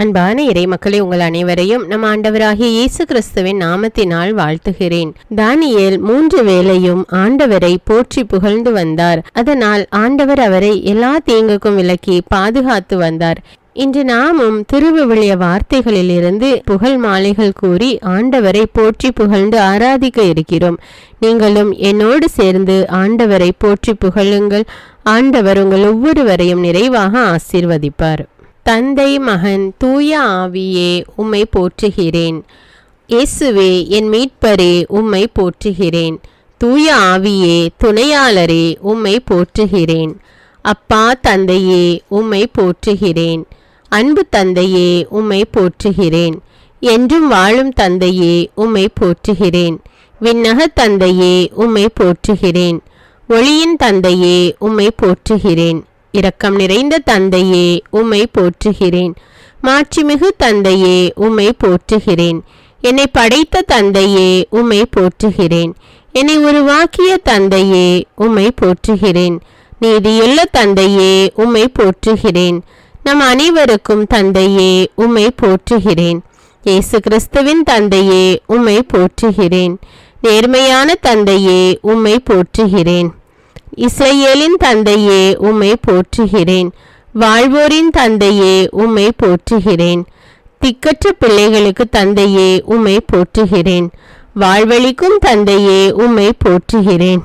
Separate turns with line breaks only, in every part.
அன்பான இறை மக்களே, உங்கள் அனைவரையும் நம் ஆண்டவராகிய இயேசு கிறிஸ்துவின் நாமத்தினால் வாழ்த்துகிறேன். தானியேல் 3 வேளையும் ஆண்டவரை போற்றி புகழ்ந்து வந்தார். அதனால் ஆண்டவர் அவரை எல்லா தீங்குக்கும் விலக்கி பாதுகாத்து வந்தார். இன்று நாமும் திருவிவிலிய வார்த்தைகளில் இருந்து புகழ் மாலைகள் கூறி ஆண்டவரை போற்றி புகழ்ந்து ஆராதிக்க இருக்கிறோம். நீங்களும் என்னோடு சேர்ந்து ஆண்டவரை போற்றி புகழுங்கள். ஆண்டவர் உங்கள் ஒவ்வொருவரையும் நிறைவாக ஆசீர்வதிப்பார். தந்தை, மகன், தூய ஆவியே, உம்மை போற்றுகிறேன். இயேசுவே, என் மீட்பரே, உம்மை போற்றுகிறேன். தூய ஆவியே, துணையாளரே, உம்மை போற்றுகிறேன். அப்பா தந்தையே, உம்மை போற்றுகிறேன். அன்பு தந்தையே, உம்மை போற்றுகிறேன். என்றும் வாழும் தந்தையே, உம்மை போற்றுகிறேன். விண்ணக தந்தையே, உம்மை போற்றுகிறேன். ஒளியின் தந்தையே, உம்மை போற்றுகிறேன். இரக்கம் நிறைந்த தந்தையே, உம்மை போற்றுகிறேன். மாட்சிமிகு தந்தையே, உம்மை போற்றுகிறேன். என்னை படைத்த தந்தையே, உம்மை போற்றுகிறேன். என்னை உருவாக்கிய தந்தையே, உம்மை போற்றுகிறேன். நீதியுள்ள தந்தையே, உம்மை போற்றுகிறேன். நம் அனைவருக்கும் தந்தையே, உம்மை போற்றுகிறேன். இயேசு கிறிஸ்துவின் தந்தையே, உம்மை போற்றுகிறேன். நேர்மையான தந்தையே, உம்மை போற்றுகிறேன். இஸ்ரவேலின் தந்தையே, உம்மை போற்றுகிறேன். வாழ்வோரின் தந்தையே, உம்மை போற்றுகிறேன். திக்கற்ற பிள்ளைகளுக்கு தந்தையே, உம்மை போற்றுகிறேன். வாழ்வழிக்கும் தந்தையே, உம்மை போற்றுகிறேன்.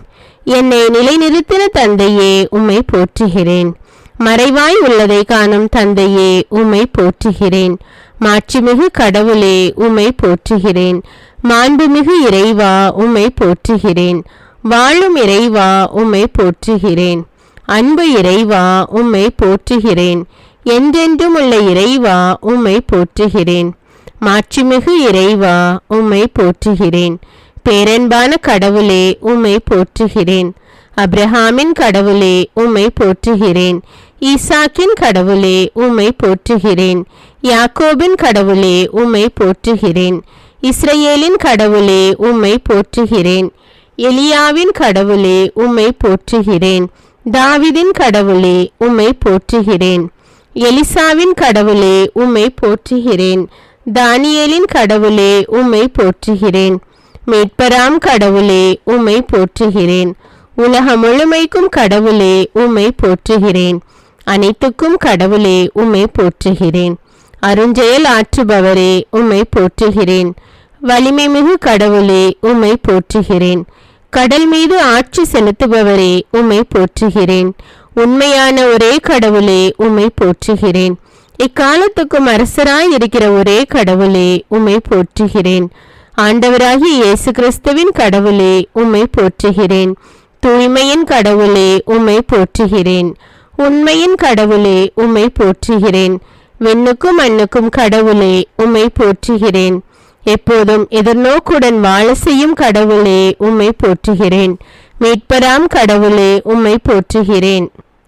என்னை நிலைநிறுத்தின தந்தையே, உம்மை போற்றுகிறேன். மறைவாய் உள்ளதை காணும் தந்தையே, உம்மை போற்றுகிறேன். மாட்சிமிகு கடவுளே, உம்மை போற்றுகிறேன். மாண்புமிகு இறைவா, உம்மை போற்றுகிறேன். வாழும் இறைவா, உம்மை போற்றுகிறேன். அன்பு இறைவா, உம்மை போற்றுகிறேன். என்றென்றும் உள்ள இறைவா, உம்மை போற்றுகிறேன். மாட்சிமிகு இறைவா, உம்மை போற்றுகிறேன். பேரன்பான கடவுளே, உம்மை போற்றுகிறேன். அப்ரஹாமின் கடவுளே, உம்மை போற்றுகிறேன். ஈசாக்கின் கடவுளே, உம்மை போற்றுகிறேன். யாக்கோபின் கடவுளே, உம்மை போற்றுகிறேன். இஸ்ரவேலின் கடவுளே, உம்மை போற்றுகிறேன். எலியாவின் கடவுளே, உம்மை போற்றுகிறேன். தாவீதின் கடவுளே, உம்மை போற்றுகிறேன். எலிசாவின் கடவுளே, உம்மை போற்றுகிறேன். தானியேலின் கடவுளே, உம்மை போற்றுகிறேன். மீட்பராம் கடவுளே, உம்மை போற்றுகிறேன். உலகம் முழுமைக்கும் கடவுளே, உம்மை போற்றுகிறேன். அனைத்துக்கும் கடவுளே, உம்மை போற்றுகிறேன். அருஞ்செயல் ஆற்றுபவரே, உம்மை போற்றுகிறேன். வலிமை மிகு கடவுளே, உம்மை போற்றுகிறேன். கடல் மீது ஆட்சி செலுத்துபவரே, உம்மை போற்றுகிறேன். உண்மையான ஒரே கடவுளே, உம்மை போற்றுகிறேன். இக்காலத்துக்கும் அரசராய் இருக்கிற ஒரே கடவுளே, உம்மை போற்றுகிறேன். ஆண்டவராகிய இயேசு கிறிஸ்துவின் கடவுளே, உம்மை போற்றுகிறேன். தூய்மையின் கடவுளே, உம்மை போற்றுகிறேன். உண்மையின் கடவுளே, உம்மை போற்றுகிறேன். விண்ணுக்கும் மண்ணுக்கும் கடவுளே, உம்மை போற்றுகிறேன். எப்போதும் எதிர்நோக்குடன் வாழ செய்யும் கடவுளே, உம்மை போற்றுகிறேன். மீட்பராம் கடவுளே, உம்மை போற்றுகிறேன்.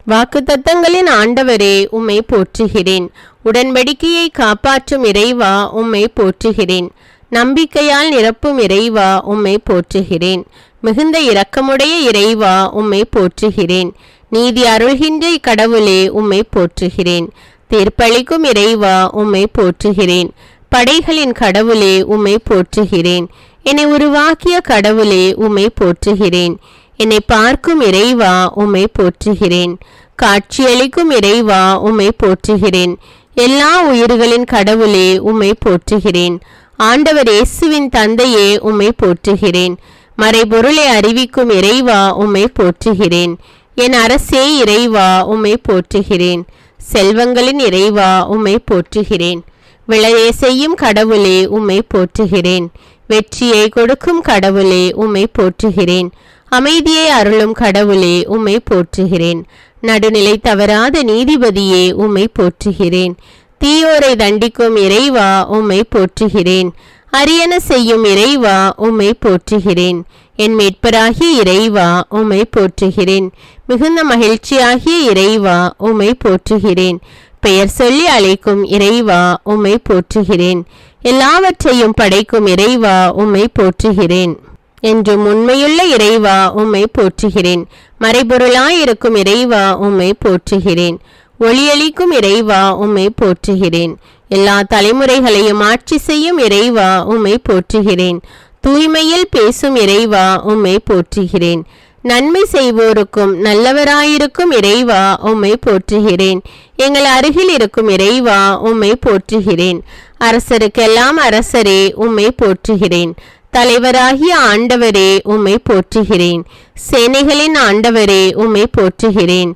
வாக்குத்தத்தங்களின் ஆண்டவரே, உம்மை போற்றுகிறேன். உடன்படிக்கையை காப்பாற்றும் இறைவா, உம்மை போற்றுகிறேன். நம்பிக்கையால் நிரப்பும் இறைவா, உம்மை போற்றுகிறேன். மிகுந்த இரக்கமுடைய இறைவா, உம்மை போற்றுகிறேன். நீதி அருள்கின்ற கடவுளே, உம்மை போற்றுகிறேன். தீர்ப்பளிக்கும் இறைவா, உம்மை போற்றுகிறேன். படைகளின் கடவுளே, உம்மை போற்றுகிறேன். என்னை உருவாக்கிய கடவுளே, உம்மை போற்றுகிறேன். என்னை பார்க்கும் இறைவா, உம்மை போற்றுகிறேன். காட்சியளிக்கும் இறைவா, உம்மை போற்றுகிறேன். எல்லா உயிர்களின் கடவுளே, உம்மை போற்றுகிறேன். ஆண்டவர் இயேசுவின் தந்தையே, உம்மை போற்றுகிறேன். மறைபொருளை அறிவிக்கும் இறைவா, உம்மை போற்றுகிறேன். என் அரசே இறைவா, உம்மை போற்றுகிறேன். செல்வங்களின் இறைவா, உம்மை போற்றுகிறேன். விளையை செய்யும் கடவுளே, உம்மை போற்றுகிறேன். வெற்றியை கொடுக்கும் கடவுளே, உம்மை போற்றுகிறேன். அமைதியை அருளும் கடவுளே, உம்மை போற்றுகிறேன். நடுநிலை தவறாத நீதிபதியே, உம்மை போற்றுகிறேன். தீயோரை தண்டிக்கும் இறைவா, உம்மை போற்றுகிறேன். அரியன செய்யும் இறைவா, உம்மை போற்றுகிறேன். என் மீட்பராகிய இறைவா, உம்மை போற்றுகிறேன். மிகுந்த மகிழ்ச்சியாகிய இறைவா, உம்மை போற்றுகிறேன். பெயர் சொல்லி அழைக்கும் இறைவா, உம்மை போற்றுகிறேன். எல்லாவற்றையும் படைக்கும் இறைவா, உம்மை போற்றுகிறேன். என்றும் உண்மையுள்ள இறைவா, உம்மை போற்றுகிறேன். மறைபொருளாயிருக்கும் இறைவா, உம்மை போற்றுகிறேன். ஒளியளிக்கும் இறைவா, உம்மை போற்றுகிறேன். எல்லா தலைமுறைகளையும் ஆட்சி செய்யும் இறைவா உம்மை போற்றுகிறேன். தூய்மையில் பேசும் இறைவா உம்மை போற்றுகிறேன். நன்மை செய்வோருக்கும் நல்லவராயிருக்கும் இறைவா உம்மை போற்றுகிறேன். எங்கள் அருகில் இருக்கும் இறைவா உம்மை போற்றுகிறேன். அரசருக்கெல்லாம் அரசரே உம்மை போற்றுகிறேன். தலைவராகிய ஆண்டவரே உம்மை போற்றுகிறேன். சேனைகளின் ஆண்டவரே உம்மை போற்றுகிறேன்.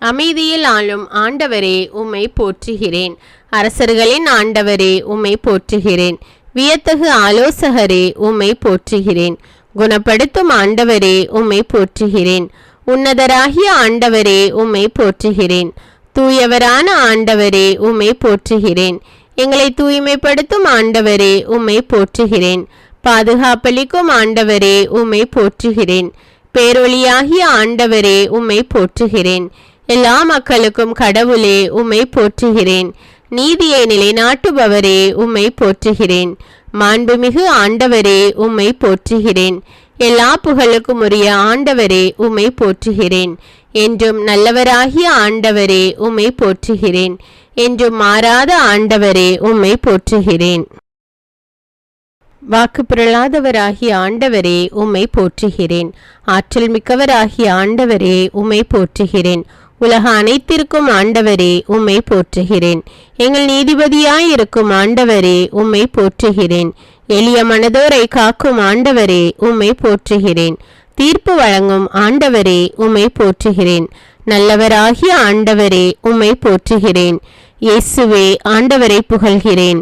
அமைதியில் ஆளும் ஆண்டவரே உம்மை போற்றுகிறேன். அரசர்களின் ஆண்டவரே உம்மை போற்றுகிறேன். வியத்தகு ஆலோசகரே உம்மை போற்றுகிறேன். குணப்படுத்தும் ஆண்டவரே உம்மை போற்றுகிறேன். உன்னதராகிய ஆண்டவரே உம்மை போற்றுகிறேன். தூயவரான ஆண்டவரே உம்மை போற்றுகிறேன். எங்களை தூய்மைப்படுத்தும் ஆண்டவரே உம்மை போற்றுகிறேன். பாதுகாப்பளிக்கும் ஆண்டவரே உம்மை போற்றுகிறேன். பேரொளியாகிய ஆண்டவரே உம்மை போற்றுகிறேன். எல்லா மக்களுக்கும் கடவுளே உம்மை போற்றுகிறேன். நீதியை நிலைநாட்டுபவரே உம்மை போற்றுகிறேன். மாண்புமிகு ஆண்டவரே உம்மை போற்றுகிறேன். எல்லா புகழுக்கும் உரிய ஆண்டவரே உம்மை போற்றுகிறேன். என்றும் நல்லவராகிய ஆண்டவரே உம்மை போற்றுகிறேன். என்றும் மாறாத ஆண்டவரே உம்மை போற்றுகிறேன். வாக்கு பிறழாதவராகிய ஆண்டவரே உம்மை போற்றுகிறேன். ஆற்றல் மிக்கவராகிய ஆண்டவரே உம்மை போற்றுகிறேன். உலக அனைத்திற்கும் ஆண்டவரே உம்மை போற்றுகிறேன். எங்கள் நீதிபதியாயிருக்கும் ஆண்டவரே உம்மை போற்றுகிறேன். எளிய மனதோரை காக்கும் ஆண்டவரே உம்மை போற்றுகிறேன். தீர்ப்பு வழங்கும் ஆண்டவரே உம்மை போற்றுகிறேன். நல்லவராகிய ஆண்டவரே உம்மை போற்றுகிறேன். இயேசுவே ஆண்டவரை புகழ்கிறேன்.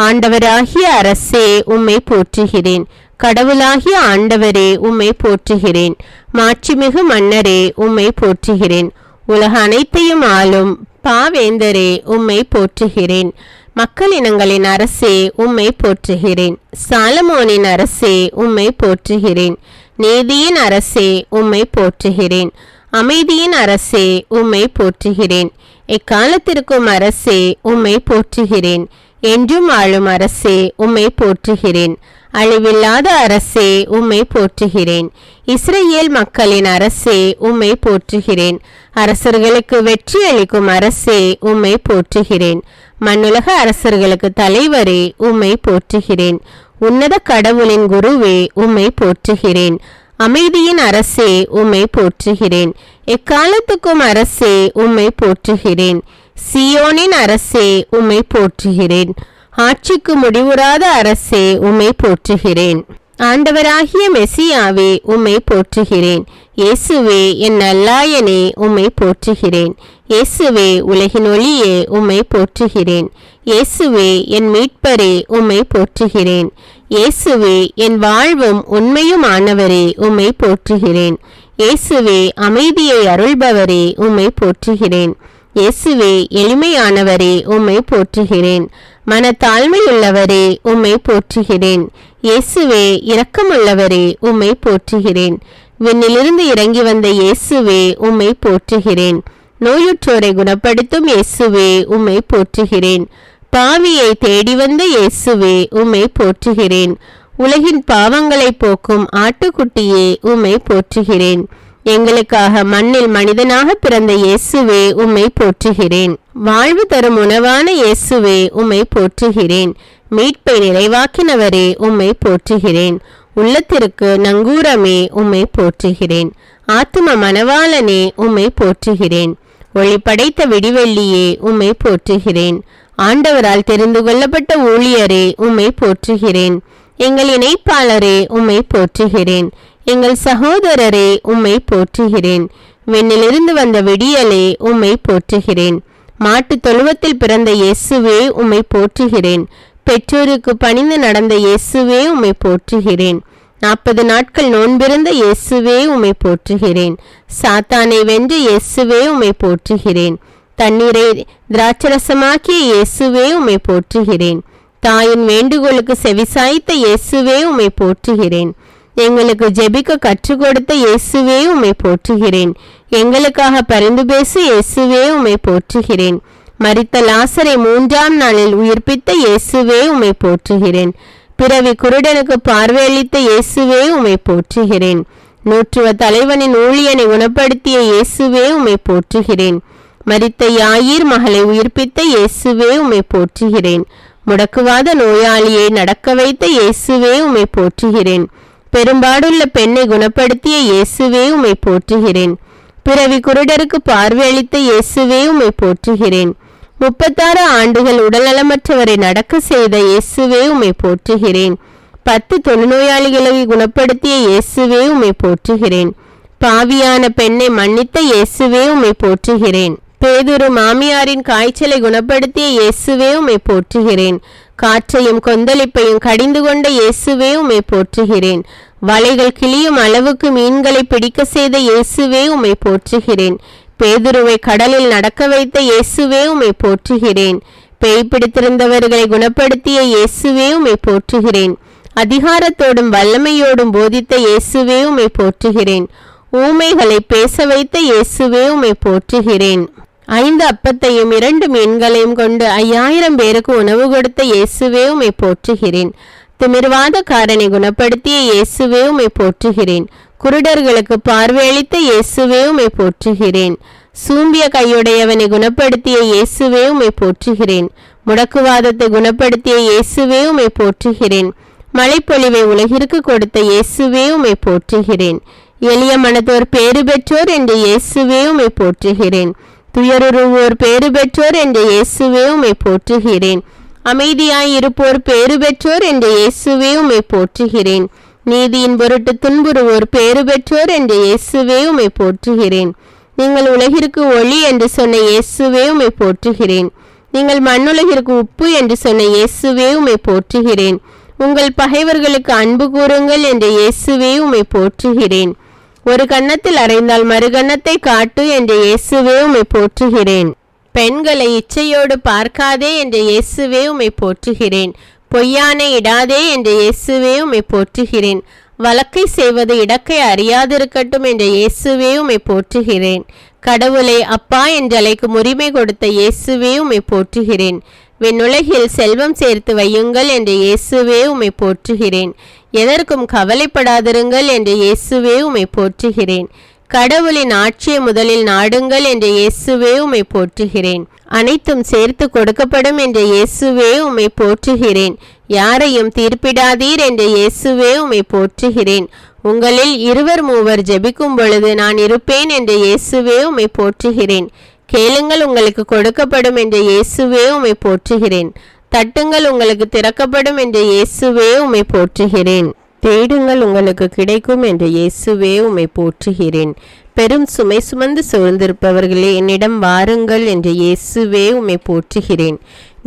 ஆண்டவராகிய அரசே உம்மை போற்றுகிறேன். கடவுளாகிய ஆண்டவரே உம்மை போற்றுகிறேன். மாட்சிமிகு மன்னரே உம்மை போற்றுகிறேன். உலக அனைத்தையும் ஆளும் பாவேந்தரே உம்மை போற்றுகிறேன். மக்கள் இனங்களின் அரசே உம்மை போற்றுகிறேன். சாலமோனின் அரசே உம்மை போற்றுகிறேன். நீதியின் அரசே உம்மை போற்றுகிறேன். அமைதியின் அரசே உம்மை போற்றுகிறேன். எக்காலத்திற்கும் அரசே உம்மை போற்றுகிறேன். என்றும் ஆளும் அரசே உம்மை போற்றுகிறேன். அழிவில்லாத அரசே உம்மை போற்றுகிறேன். இஸ்ரேல் மக்களின் அரசே உம்மை போற்றுகிறேன். அரசர்களுக்கு வெற்றி அளிக்கும் அரசே உம்மை போற்றுகிறேன். மண்ணுலக அரசர்களுக்கு தலைவரே உம்மை போற்றுகிறேன். உன்னத கடவுளின் குருவே உம்மை போற்றுகிறேன். அமைதியின் அரசே உம்மை போற்றுகிறேன். எக்காலத்துக்கும் அரசே உம்மை போற்றுகிறேன். சியோனின் அரசே உம்மை போற்றுகிறேன். ஆட்சிக்கு முடிவுறாத அரசே உம்மை போற்றுகிறேன். ஆண்டவராகிய மெசியாவே உம்மை போற்றுகிறேன். இயேசுவே என் நல்லாயனே உம்மை போற்றுகிறேன். இயேசுவே உலகின் ஒளியே உம்மை போற்றுகிறேன். இயேசுவே என் மீட்பரே உம்மை போற்றுகிறேன். இயேசுவே என் வாழ்வும் உண்மையும் ஆனவரே உம்மை போற்றுகிறேன். இயேசுவே அமைதியை அருள்பவரே உம்மை போற்றுகிறேன். இயேசுவே எளிமையானவரே உம்மை போற்றுகிறேன். மனத்தாழ்மையுள்ளவரே உம்மை போற்றுகிறேன். இயேசுவே இரக்கமுள்ளவரே உம்மை போற்றுகிறேன். விண்ணிலிருந்து இறங்கி வந்த இயேசுவே உம்மை போற்றுகிறேன். நோயுற்றோரை குணப்படுத்தும் இயேசுவே உம்மை போற்றுகிறேன். பாவியை தேடி வந்த இயேசுவே உம்மை போற்றுகிறேன். உலகின் பாவங்களை போக்கும் ஆட்டுக்குட்டியே உம்மை போற்றுகிறேன். எங்களுக்காக மண்ணில் மனிதனாக பிறந்த இயேசுவே உம்மை போற்றுகிறேன். வாழ்வு தரும் உணவான இயேசுவே உம்மை போற்றுகிறேன். மீட்பை நிறைவாக்கினவரே உம்மை போற்றுகிறேன். உள்ளத்திற்கு நங்கூரமே உம்மை போற்றுகிறேன். ஆத்தும மணவாளனே உம்மை போற்றுகிறேன். ஒளி படைத்த விடிவெள்ளியே உம்மை போற்றுகிறேன். ஆண்டவரால் தெரிந்து கொள்ளப்பட்ட ஊழியரே உம்மை போற்றுகிறேன். எங்கள் இணைப்பாளரே உம்மை போற்றுகிறேன். எங்கள் சகோதரரே உம்மை போற்றுகிறேன். விண்ணிலிருந்து வந்த விடியலே உம்மை போற்றுகிறேன். மாட்டு தொழுவத்தில் பிறந்த இயேசுவே உம்மை போற்றுகிறேன். பெற்றோருக்கு பணிந்து நடந்த இயேசுவே உம்மை போற்றுகிறேன். 40 நாட்கள் நோன்பிருந்த இயேசுவே உம்மை போற்றுகிறேன். சாத்தானை வென்ற இயேசுவே உம்மை போற்றுகிறேன். தண்ணீரை திராட்சரசமாக்கிய இயேசுவே உம்மை போற்றுகிறேன். தாயின் வேண்டுகோளுக்கு செவிசாய்த்த இயேசுவே உம்மை போற்றுகிறேன். எங்களுக்கு ஜெபிக்க கற்றுக் கொடுத்த இயேசுவே உம்மை போற்றுகிறேன். எங்களுக்காக பரிந்து பேசு இயேசுவே உம்மை போற்றுகிறேன். மரித்த லாசரை 3ஆம் நாளில் உயிர்ப்பித்த இயேசுவே உம்மை போற்றுகிறேன். பிறவி குருடனுக்கு பார்வையளித்த இயேசுவே உம்மை போற்றுகிறேன். 100 தலைவனின் ஊழியனை குணப்படுத்திய இயேசுவே உம்மை போற்றுகிறேன். மரித்த யாயீர் மகளை உயிர்ப்பித்த இயேசுவே உம்மை போற்றுகிறேன். முடக்குவாத நோயாளியை நடக்க வைத்த இயேசுவே உம்மை போற்றுகிறேன். பெரும்பாடுள்ள பெண்ணை குணப்படுத்திய இயேசுவே உம்மை போற்றுகிறேன். பிறவி குருடருக்கு பார்வை அளித்த இயேசுவே உம்மை போற்றுகிறேன். 36 ஆண்டுகள் உடல்நலமற்றவரை நடக்க செய்த இயேசுவே உம்மை போற்றுகிறேன். 10 தொழுநோயாளிகளை குணப்படுத்திய இயேசுவே உம்மை போற்றுகிறேன். பாவியான பெண்ணை மன்னித்த இயேசுவே உம்மை போற்றுகிறேன். பேதுரு மாமியாரின் காய்ச்சலை குணப்படுத்திய இயேசுவே உம்மை போற்றுகிறேன். காற்றையும் கொந்தளிப்பையும் கடிந்து கொண்ட இயேசுவே உம்மை போற்றுகிறேன். வலைகள் கிளியும் அளவுக்கு மீன்களை பிடிக்க செய்த இயேசுவே உம்மை போற்றுகிறேன். பேதுருவை கடலில் நடக்க வைத்த இயேசுவே உம்மை போற்றுகிறேன். பேய் பிடித்திருந்தவர்களை குணப்படுத்திய இயேசுவே உம்மை போற்றுகிறேன். அதிகாரத்தோடும் வல்லமையோடும் போதித்த இயேசுவே உம்மை போற்றுகிறேன். ஊமைகளை பேச வைத்த இயேசுவே உம்மை போற்றுகிறேன். 5 அப்பத்தையும் 2 மீன்களையும் கொண்டு 5000 பேருக்கு உணவு கொடுத்த இயேசுவே உம்மை போற்றுகிறேன். திமிர்வாதக்காரனை குணப்படுத்திய இயேசுவே உம்மை போற்றுகிறேன். குருடர்களுக்கு பார்வையளித்த இயேசுவே உம்மை போற்றுகிறேன். சூம்பிய கையுடையவனை குணப்படுத்திய இயேசுவே உம்மை போற்றுகிறேன். முடக்குவாதத்தை குணப்படுத்திய இயேசுவே உம்மை போற்றுகிறேன். மழைப்பொழிவை உலகிற்கு கொடுத்த இயேசுவே உம்மை போற்றுகிறேன். எளிய மனத்தோர் பேறு பெற்றோர் என்ற இயேசுவே உம்மை போற்றுகிறேன். துயருருவோர் பேறு பெற்றோர் என்ற இயேசுவே உம்மை போற்றுகிறேன். அமைதியாய் இருப்போர் பேறு பெற்றோர் என்ற இயேசுவே உம்மை போற்றுகிறேன். நீதியின் பொருட்டு துன்புறுவோர் பேறு பெற்றோர் என்ற இயேசுவே உம்மை போற்றுகிறேன். நீங்கள் உலகிற்கு ஒளி என்று சொன்ன இயேசுவே உம்மை போற்றுகிறேன். நீங்கள் மண்ணுலகிற்கு உப்பு என்று சொன்ன இயேசுவே உம்மை போற்றுகிறேன். உங்கள் பகைவர்களுக்கு அன்பு கூறுங்கள் என்ற இயேசுவே உம்மை போற்றுகிறேன். ஒரு கன்னத்தில் அறைந்தால் மறுகன்னத்தை காட்டு என்ற இயேசுவே உம்மை போற்றுகிறேன். பெண்களை இச்சையோடு பார்க்காதே என்ற இயேசுவே உம்மை போற்றுகிறேன். பொய்யானை இடாதே என்ற இயேசுவே உம்மை போற்றுகிறேன். வழக்கை செய்வது இடக்கை அறியாதிருக்கட்டும் என்ற இயேசுவே உம்மை போற்றுகிறேன். கடவுளை அப்பா என்றழைக்கும் உரிமை கொடுத்த இயேசுவே உம்மை போற்றுகிறேன். விண்ணுலகில் செல்வம் சேர்த்து வையுங்கள் என்ற இயேசுவே உம்மை போற்றுகிறேன். எதற்கும் கவலைப்படாதிருங்கள் என்ற இயேசுவே உம்மை போற்றுகிறேன். கடவுளின் ஆட்சியை முதலில் நாடுங்கள் என்ற இயேசுவே உம்மை போற்றுகிறேன். அனைத்தும் சேர்த்து கொடுக்கப்படும் என்ற இயேசுவே உம்மை போற்றுகிறேன். யாரையும் தீர்ப்பிடாதீர் என்ற இயேசுவே உம்மை போற்றுகிறேன். உங்களில் 2 3 ஜெபிக்கும் பொழுது நான் இருப்பேன் என்ற இயேசுவே உம்மை போற்றுகிறேன். கேளுங்கள் உங்களுக்கு கொடுக்கப்படும் என்ற இயேசுவே உம்மை போற்றுகிறேன். தட்டுங்கள் உங்களுக்கு திறக்கப்படும் என்ற இயேசுவே உம்மை போற்றுகிறேன். தேடுங்கள் உங்களுக்கு கிடைக்கும் என்ற இயேசுவே உம்மை போற்றுகிறேன். பெரும் சுமை சுமந்து சூழ்ந்திருப்பவர்களே என்னிடம் வாருங்கள் என்ற இயேசுவே உம்மை போற்றுகிறேன்.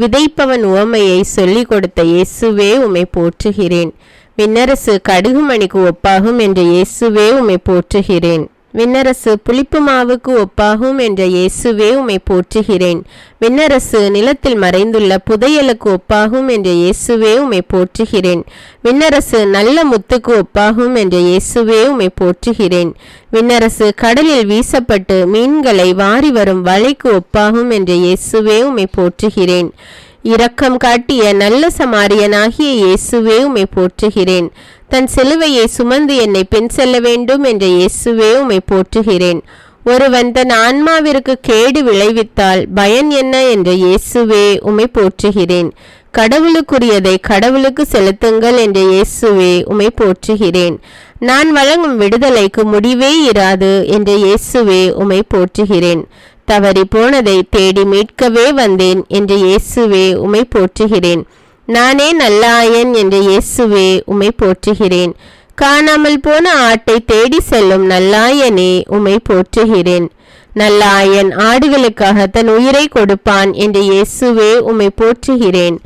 விதைப்பவன் உவமையை சொல்லிக் கொடுத்த இயேசுவே உம்மை போற்றுகிறேன். விண்ணரசு கடுகு மணிக்கு ஒப்பாகும் என்ற இயேசுவே உம்மை போற்றுகிறேன். விண்ணரசு புளிப்பு மாவுக்கு ஒப்பாகும் என்ற இயேசுவே உம்மை போற்றுகிறேன். விண்ணரசு நிலத்தில் மறைந்துள்ள புதையலுக்கு ஒப்பாகும் என்ற இயேசுவே உம்மை போற்றுகிறேன். விண்ணரசு நல்ல முத்துக்கு ஒப்பாகும் என்ற இயேசுவே உம்மை போற்றுகிறேன். விண்ணரசு கடலில் வீசப்பட்டு மீன்களை வாரி வரும் வலைக்கு ஒப்பாகும் என்ற இயேசுவே உம்மை போற்றுகிறேன். இரக்கம் காட்டிய நல்ல சமாரியனாகிய இயேசுவே உம்மை போற்றுகிறேன். தன் சிலுவையை சுமந்து என்னை பின் செல்ல வேண்டும் என்ற இயேசுவே உம்மை போற்றுகிறேன். ஒருவன் தன் ஆன்மாவிற்கு கேடு விளைவித்தால் பயன் என்ன என்ற இயேசுவே உம்மை போற்றுகிறேன். கடவுளுக்குரியதை கடவுளுக்கு செலுத்துங்கள் என்ற இயேசுவே உம்மை போற்றுகிறேன். நான் வழங்கும் விடுதலைக்கு முடிவே இராது என்ற இயேசுவே உம்மை போற்றுகிறேன். தவறி போனதை தேடி மீட்கவே வந்தேன் என்ற இயேசுவே உம்மை போற்றுகிறேன். நானே நல்ல ஆயன் என்ற இயேசுவே உம்மை போற்றுகிறேன். காணாமல் போன ஆட்டை தேடி செல்லும் நல்லாயனே உம்மை போற்றுகிறேன். நல்ல ஆயன் ஆடுகளுக்காக தன் உயிரை கொடுப்பான் என்ற இயேசுவே உம்மை போற்றுகிறேன்.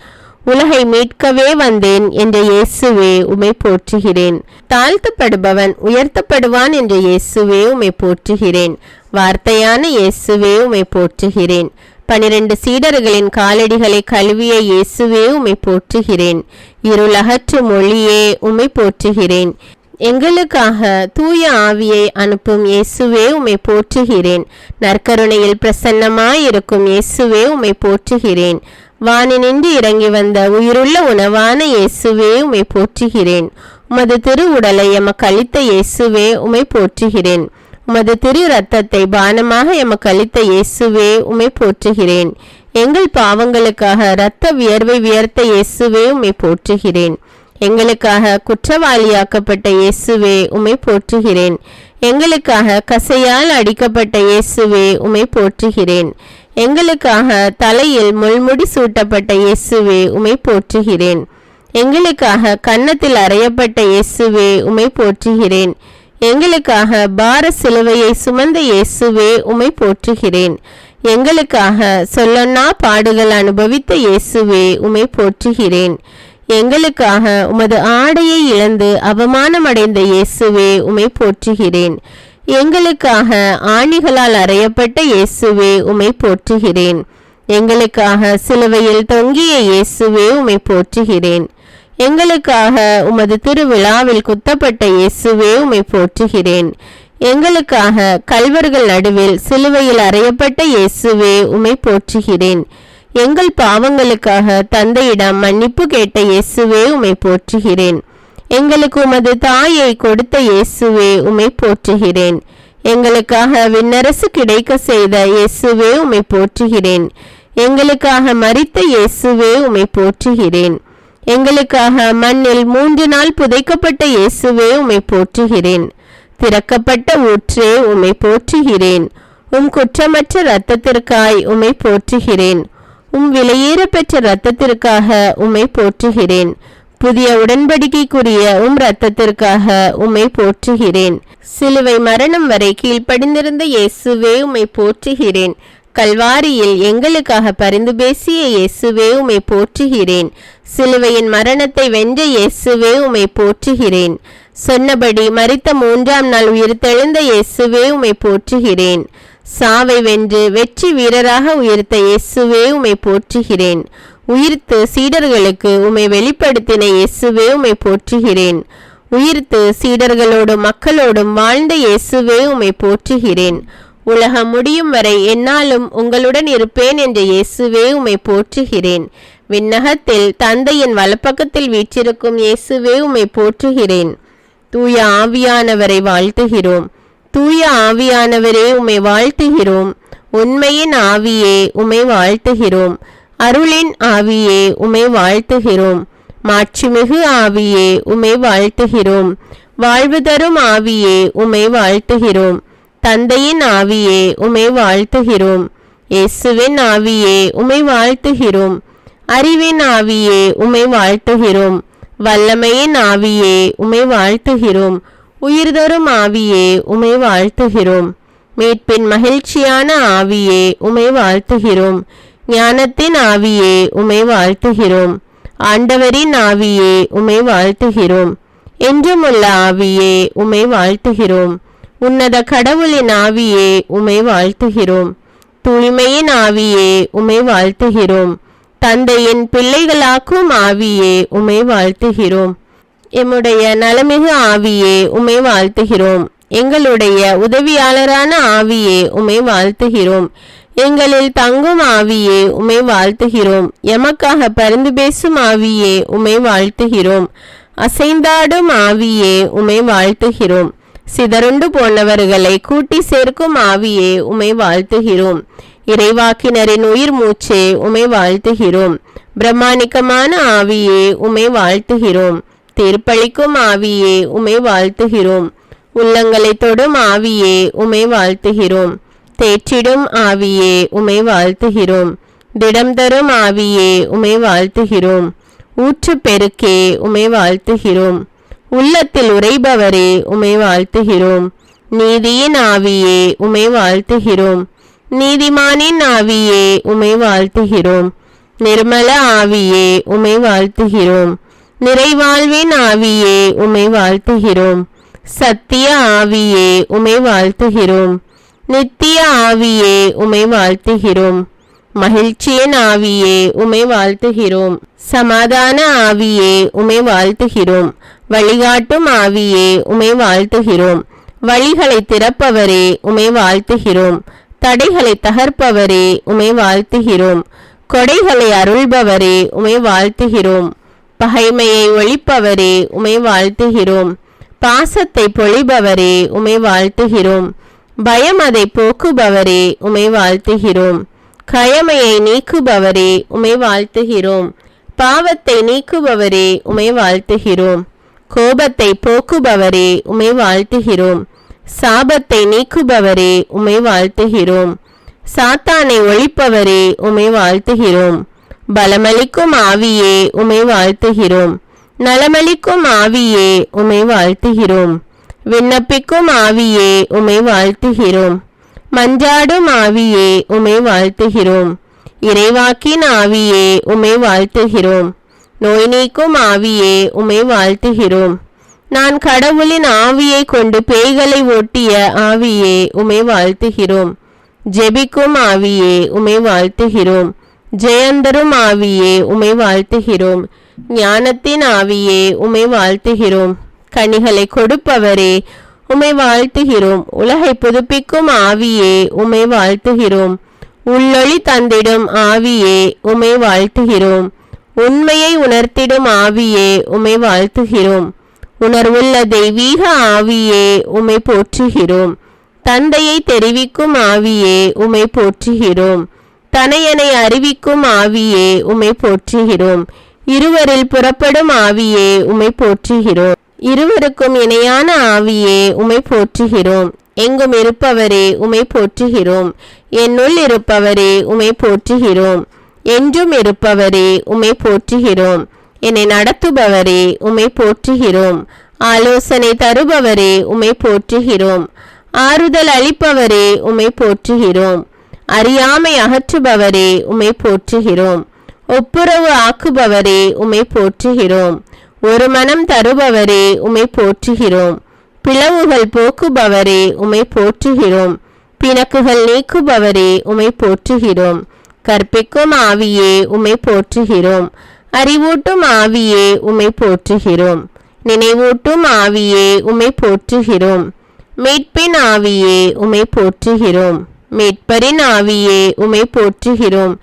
உலகை மீட்கவே வந்தேன் என்ற இயேசுவே உம்மை போற்றுகிறேன். தாழ்த்தப்படுபவன் உயர்த்தப்படுவான் என்ற இயேசுவே உம்மை போற்றுகிறேன். வார்த்தையான இயேசுவே உம்மை போற்றுகிறேன். 12 சீடர்களின் காலடிகளை கழுவிய இயேசுவே உம்மை போற்றுகிறேன். இருளகற்று மொழியே உம்மை போற்றுகிறேன். எங்களுக்காக தூய ஆவியை அனுப்பும் இயேசுவே உம்மை போற்றுகிறேன். நற்கருணையில் பிரசன்னமாயிருக்கும் இயேசுவே உம்மை போற்றுகிறேன். வானினின்று இறங்கி வந்த உயிருள்ள உணவான இயேசுவே உம்மை போற்றுகிறேன். உமது திருவுடலை எமக்கு அளித்த இயேசுவே உம்மை போற்றுகிறேன். உமது திரு இரத்தத்தை பானமாக எமக்கு அளித்த இயேசுவே உம்மை போற்றுகிறேன். எங்கள் பாவங்களுக்காக இரத்த வியர்வை வியர்த்த இயேசுவே உம்மை போற்றுகிறேன். எங்களுக்காக குற்றவாளியாக்கப்பட்ட இயேசுவே உம்மை போற்றுகிறேன். எங்களுக்காக கசையால் அடிக்கப்பட்ட இயேசுவே உம்மை போற்றுகிறேன். எங்களுக்காக தலையில் முள்முடி சூட்டப்பட்ட இயேசுவே உம்மை போற்றுகிறேன். எங்களுக்காக கன்னத்தில் அறையப்பட்ட இயேசுவே உம்மை போற்றுகிறேன். எங்களுக்காக பார சிலுவையை சுமந்த இயேசுவே உம்மை போற்றுகிறேன். எங்களுக்காக சொல்லொன்னா பாடுகள் அனுபவித்த இயேசுவே உம்மை போற்றுகிறேன். எங்களுக்காக உமது ஆடையை இழந்து அவமானமடைந்த இயேசுவே உம்மை போற்றுகிறேன். எங்களுக்காக ஆணிகளால் அறையப்பட்ட இயேசுவே உம்மை போற்றுகிறேன். எங்களுக்காக சிலுவையில் தொங்கிய இயேசுவே உம்மை போற்றுகிறேன். எங்களுக்காக உமது திருவிழாவில் குத்தப்பட்ட இயேசுவே உம்மை போற்றுகிறேன். எங்களுக்காக கல்வர்கள் நடுவில் சிலுவையில் அறையப்பட்ட இயேசுவே உம்மை போற்றுகிறேன். எங்கள் பாவங்களுக்காக தந்தையிடம் மன்னிப்பு கேட்ட இயேசுவே உம்மை போற்றுகிறேன். எங்களுக்கு உமது தாயை கொடுத்த இயேசுவே உம்மை போற்றுகிறேன். எங்களுக்காக விண்ணரசு கிடைக்க செய்த இயேசுவே உம்மை போற்றுகிறேன். எங்களுக்காக மரித்த இயேசுவே உம்மை போற்றுகிறேன். எங்களுக்காக மண்ணில் 3 நாள் புதைக்கப்பட்ட இயேசுவே உம்மை போற்றுகிறேன். திறக்கப்பட்ட ஊற்றே உம்மை போற்றுகிறேன். உம் குற்றமற்ற இரத்தத்திற்காய் உம்மை போற்றுகிறேன். உம் விலையேற பெற்ற இரத்தத்திற்காக உம்மை போற்றுகிறேன். புதிய உடன்படிக்கைக்குரிய உம் இரத்தத்திற்காக உம்மை போற்றுகிறேன். சிலுவை மரணம் வரை கீழ்ப்படிந்திருந்த இயேசுவே உம்மை போற்றுகிறேன். கல்வாரியில் எங்களுக்காக பரிந்து பேசிய இயேசுவே உம்மை போற்றுகிறேன். சிலுவையின் மரணத்தை வென்ற இயேசுவே உம்மை போற்றுகிறேன். சொன்னபடி மரித்த 3ஆம் நாள் உயிர்த்தெழுந்த இயேசுவே உம்மை போற்றுகிறேன். சாவை வென்று வெற்றி வீரராக உயிர்த்த இயேசுவே உம்மை போற்றுகிறேன். உயிர்த்து சீடர்களுக்கு உம்மை வெளிப்படுத்தின இயேசுவே உம்மை போற்றுகிறேன். உயிர்த்து சீடர்களோடும் மக்களோடும் வாழ்ந்த இயேசுவே உம்மை போற்றுகிறேன். உலகம் முடியும் வரை என்னாலும் உங்களுடன் இருப்பேன் என்ற இயேசுவே உம்மை போற்றுகிறேன். விண்ணகத்தில் தந்தையின் வலப்பக்கத்தில் வீற்றிருக்கும் இயேசுவே உம்மை போற்றுகிறேன். தூய ஆவியானவரை வாழ்த்துகிறோம். தூய ஆவியானவரே உம்மை வாழ்த்துகிறோம். உண்மையின் ஆவியே உம்மை வாழ்த்துகிறோம். அருளின் ஆவியே உம்மை வாழ்த்துகிறோம். மாட்சிமிகு ஆவியே உம்மை வாழ்த்துகிறோம். வாழ்வு தரும் ஆவியே உம்மை வாழ்த்துகிறோம். தந்தையின் ஆவியே உம்மை வாழ்த்துகிறோம். இயேசுவின் ஆவியே உம்மை வாழ்த்துகிறோம். அறிவின் ஆவியே உம்மை வாழ்த்துகிறோம். வல்லமையின் ஆவியே உம்மை வாழ்த்துகிறோம். உயிர்தரும் ஆவியே உம்மை வாழ்த்துகிறோம். மீட்பின் மகிழ்ச்சியான ஆவியே உம்மை வாழ்த்துகிறோம். ஞானத்தின் ஆவியே உம்மை வாழ்த்துகிறோம். ஆண்டவரின் ஆவியே உம்மை வாழ்த்துகிறோம். என்றுமுள்ள ஆவியே உம்மை வாழ்த்துகிறோம். உன்னத கடவுளின் ஆவியே உம்மை வாழ்த்துகிறோம். தூய்மையின் ஆவியே உம்மை வாழ்த்துகிறோம். தந்தையின் பிள்ளைகளாக்கும் ஆவியே உம்மை வாழ்த்துகிறோம். எம்முடைய நலமிகு ஆவியே உம்மை வாழ்த்துகிறோம். எங்களுடைய உதவியாளரான ஆவியே உம்மை வாழ்த்துகிறோம். எங்களில் தங்கும் ஆவியே உம்மை வாழ்த்துகிறோம். எமக்காக பரிந்து பேசும் ஆவியே உம்மை வாழ்த்துகிறோம். அசைந்தாடும் ஆவியே உம்மை வாழ்த்துகிறோம். சிதறுண்டு போனவர்களை கூட்டி சேர்க்கும் ஆவியே உம்மை வாழ்த்துகிறோம். இறைவாக்கினரின் உயிர் மூச்சே உம்மை வாழ்த்துகிறோம். பிரம்மாணிக்கமான ஆவியே உம்மை வாழ்த்துகிறோம். தீர்ப்பளிக்கும் ஆவியே உம்மை வாழ்த்துகிறோம். உள்ளங்களை தொடும் ஆவியே உம்மை வாழ்த்துகிறோம். தேற்றிடும் ஆவியே உம்மை வாழ்த்துகிறோம். திடம் தரும் ஆவியே உம்மை வாழ்த்துகிறோம். ஊற்று பெருக்கே உம்மை வாழ்த்துகிறோம். உள்ளத்தில் உறைபவரே உம்மை வாழ்த்துகிறோம். நீதியின் ஆவியே உம்மை வாழ்த்துகிறோம். நீதிமானின் ஆவியே உம்மை வாழ்த்துகிறோம். நிர்மல ஆவியே உம்மை வாழ்த்துகிறோம். நிறைவாழ்வின் ஆவியே உம்மை வாழ்த்துகிறோம். சத்திய ஆவியே உம்மை வாழ்த்துகிறோம். நித்திய ஆவியே உம்மை வாழ்த்துகிறோம். மகிழ்ச்சியின் ஆவியே உம்மை வாழ்த்துகிறோம். சமாதான ஆவியே உம்மை வாழ்த்துகிறோம். வழிகாட்டும் ஆவியே உம்மை வாழ்த்துகிறோம். வழிகளை திறப்பவரே உம்மை வாழ்த்துகிறோம். தடைகளை தகர்ப்பவரே உம்மை வாழ்த்துகிறோம். கொடைகளை அருள்பவரே உம்மை வாழ்த்துகிறோம். பகைமையை ஒழிப்பவரே உம்மை வாழ்த்துகிறோம். பாசத்தை பொழிபவரே உம்மை வாழ்த்துகிறோம். பயம் அதை போக்குபவரே உமை வாழ்த்துகிறோம். கயமையை நீக்குபவரே உமை வாழ்த்துகிறோம். பாவத்தை நீக்குபவரே உமை வாழ்த்துகிறோம். கோபத்தை போக்குபவரே உமை வாழ்த்துகிறோம். சாபத்தை நீக்குபவரே உமை வாழ்த்துகிறோம். சாத்தானை ஒழிப்பவரே உமை வாழ்த்துகிறோம். பலமளிக்கும் ஆவியே உமை வாழ்த்துகிறோம். நலமளிக்கும் ஆவியே உமை வாழ்த்துகிறோம். விண்ணப்பிக்கும் ஆவியே உமை வாழ்த்துகிறோம். மஞ்சாடும் ஆவியே உமை வாழ்த்துகிறோம். இறைவாக்கின் ஆவியே உமை வாழ்த்துகிறோம். நோய் நீக்கும் ஆவியே உமை வாழ்த்துகிறோம். நான் கடவுளின் ஆவியை கொண்டு பேய்களை ஓட்டிய ஆவியே உமை வாழ்த்துகிறோம். ஜெபிக்கும் ஆவியே உமை வாழ்த்துகிறோம். ஜெயந்தரும் ஆவியே உமை வாழ்த்துகிறோம். ஞானத்தின் ஆவியே உமை வாழ்த்துகிறோம். கனிகளை கொடுப்பவரே உமை வாழ்த்துகிறோம். உலகை புதுப்பிக்கும் ஆவியே உமை வாழ்த்துகிறோம். உள்ளொளி தந்திடும் ஆவியே உமை வாழ்த்துகிறோம். உண்மையை உணர்த்திடும் ஆவியே உமை வாழ்த்துகிறோம். உணர்வுள்ள தெய்வீக ஆவியே உமை போற்றுகிறோம். தந்தையை தெரிவிக்கும் ஆவியே உமை போற்றுகிறோம். தனையனை அறிவிக்கும் ஆவியே உமை போற்றுகிறோம். இருவரில் புறப்படும் ஆவியே உமை போற்றுகிறோம். இருவருக்கும் இணையான ஆவியே உமை போற்றுகிறோம். எங்கும் இருப்பவரே உமை போற்றுகிறோம். என்னுள் இருப்பவரே உமை போற்றுகிறோம். என்றும் இருப்பவரே உமை போற்றுகிறோம். என்னை நடத்துபவரே உமை போற்றுகிறோம். ஆலோசனை தருபவரே உமை போற்றுகிறோம். ஆறுதல் அளிப்பவரே உமை போற்றுகிறோம். அறியாமை அகற்றுபவரே உமை போற்றுகிறோம். ஒப்புரவு ஆக்குபவரே உமை போற்றுகிறோம். ஒரு மனம் தருபவரே உமை போற்றுகிறோம். பிளவுகள் போக்குபவரே உமை போற்றுகிறோம். பிணக்குகள் நீக்குபவரே உமை போற்றுகிறோம். கற்பிக்கும் ஆவியே உமை போற்றுகிறோம். அறிவூட்டும் ஆவியே உமை போற்றுகிறோம். நினைவூட்டும் ஆவியே உமை போற்றுகிறோம். மீட்பின் ஆவியே உமை போற்றுகிறோம். மீட்பரின் ஆவியே உமை போற்றுகிறோம்.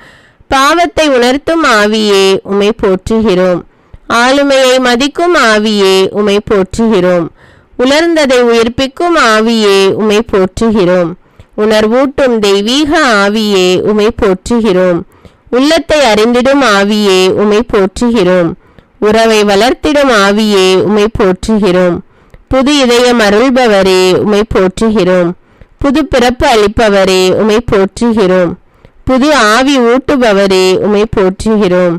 பாவத்தை உணர்த்தும் ஆவியே உமை போற்றுகிறோம். ஆளுமையை மதிக்கும் ஆவியே உமை போற்றுகிறோம். உலர்ந்ததை உயிர்ப்பிக்கும் ஆவியே உமை போற்றுகிறோம். உணர்வூட்டும் தெய்வீக ஆவியே உமை போற்றுகிறோம். உள்ளத்தை அறிந்திடும் ஆவியே உமை போற்றுகிறோம். உறவை வளர்த்திடும் ஆவியே உமை போற்றுகிறோம். புது இதயம் அருள்பவரே உமை போற்றுகிறோம். புது பிறப்பு அளிப்பவரே உமை போற்றுகிறோம். புது ஆவி ஊட்டுபவரே உமை போற்றுகிறோம்.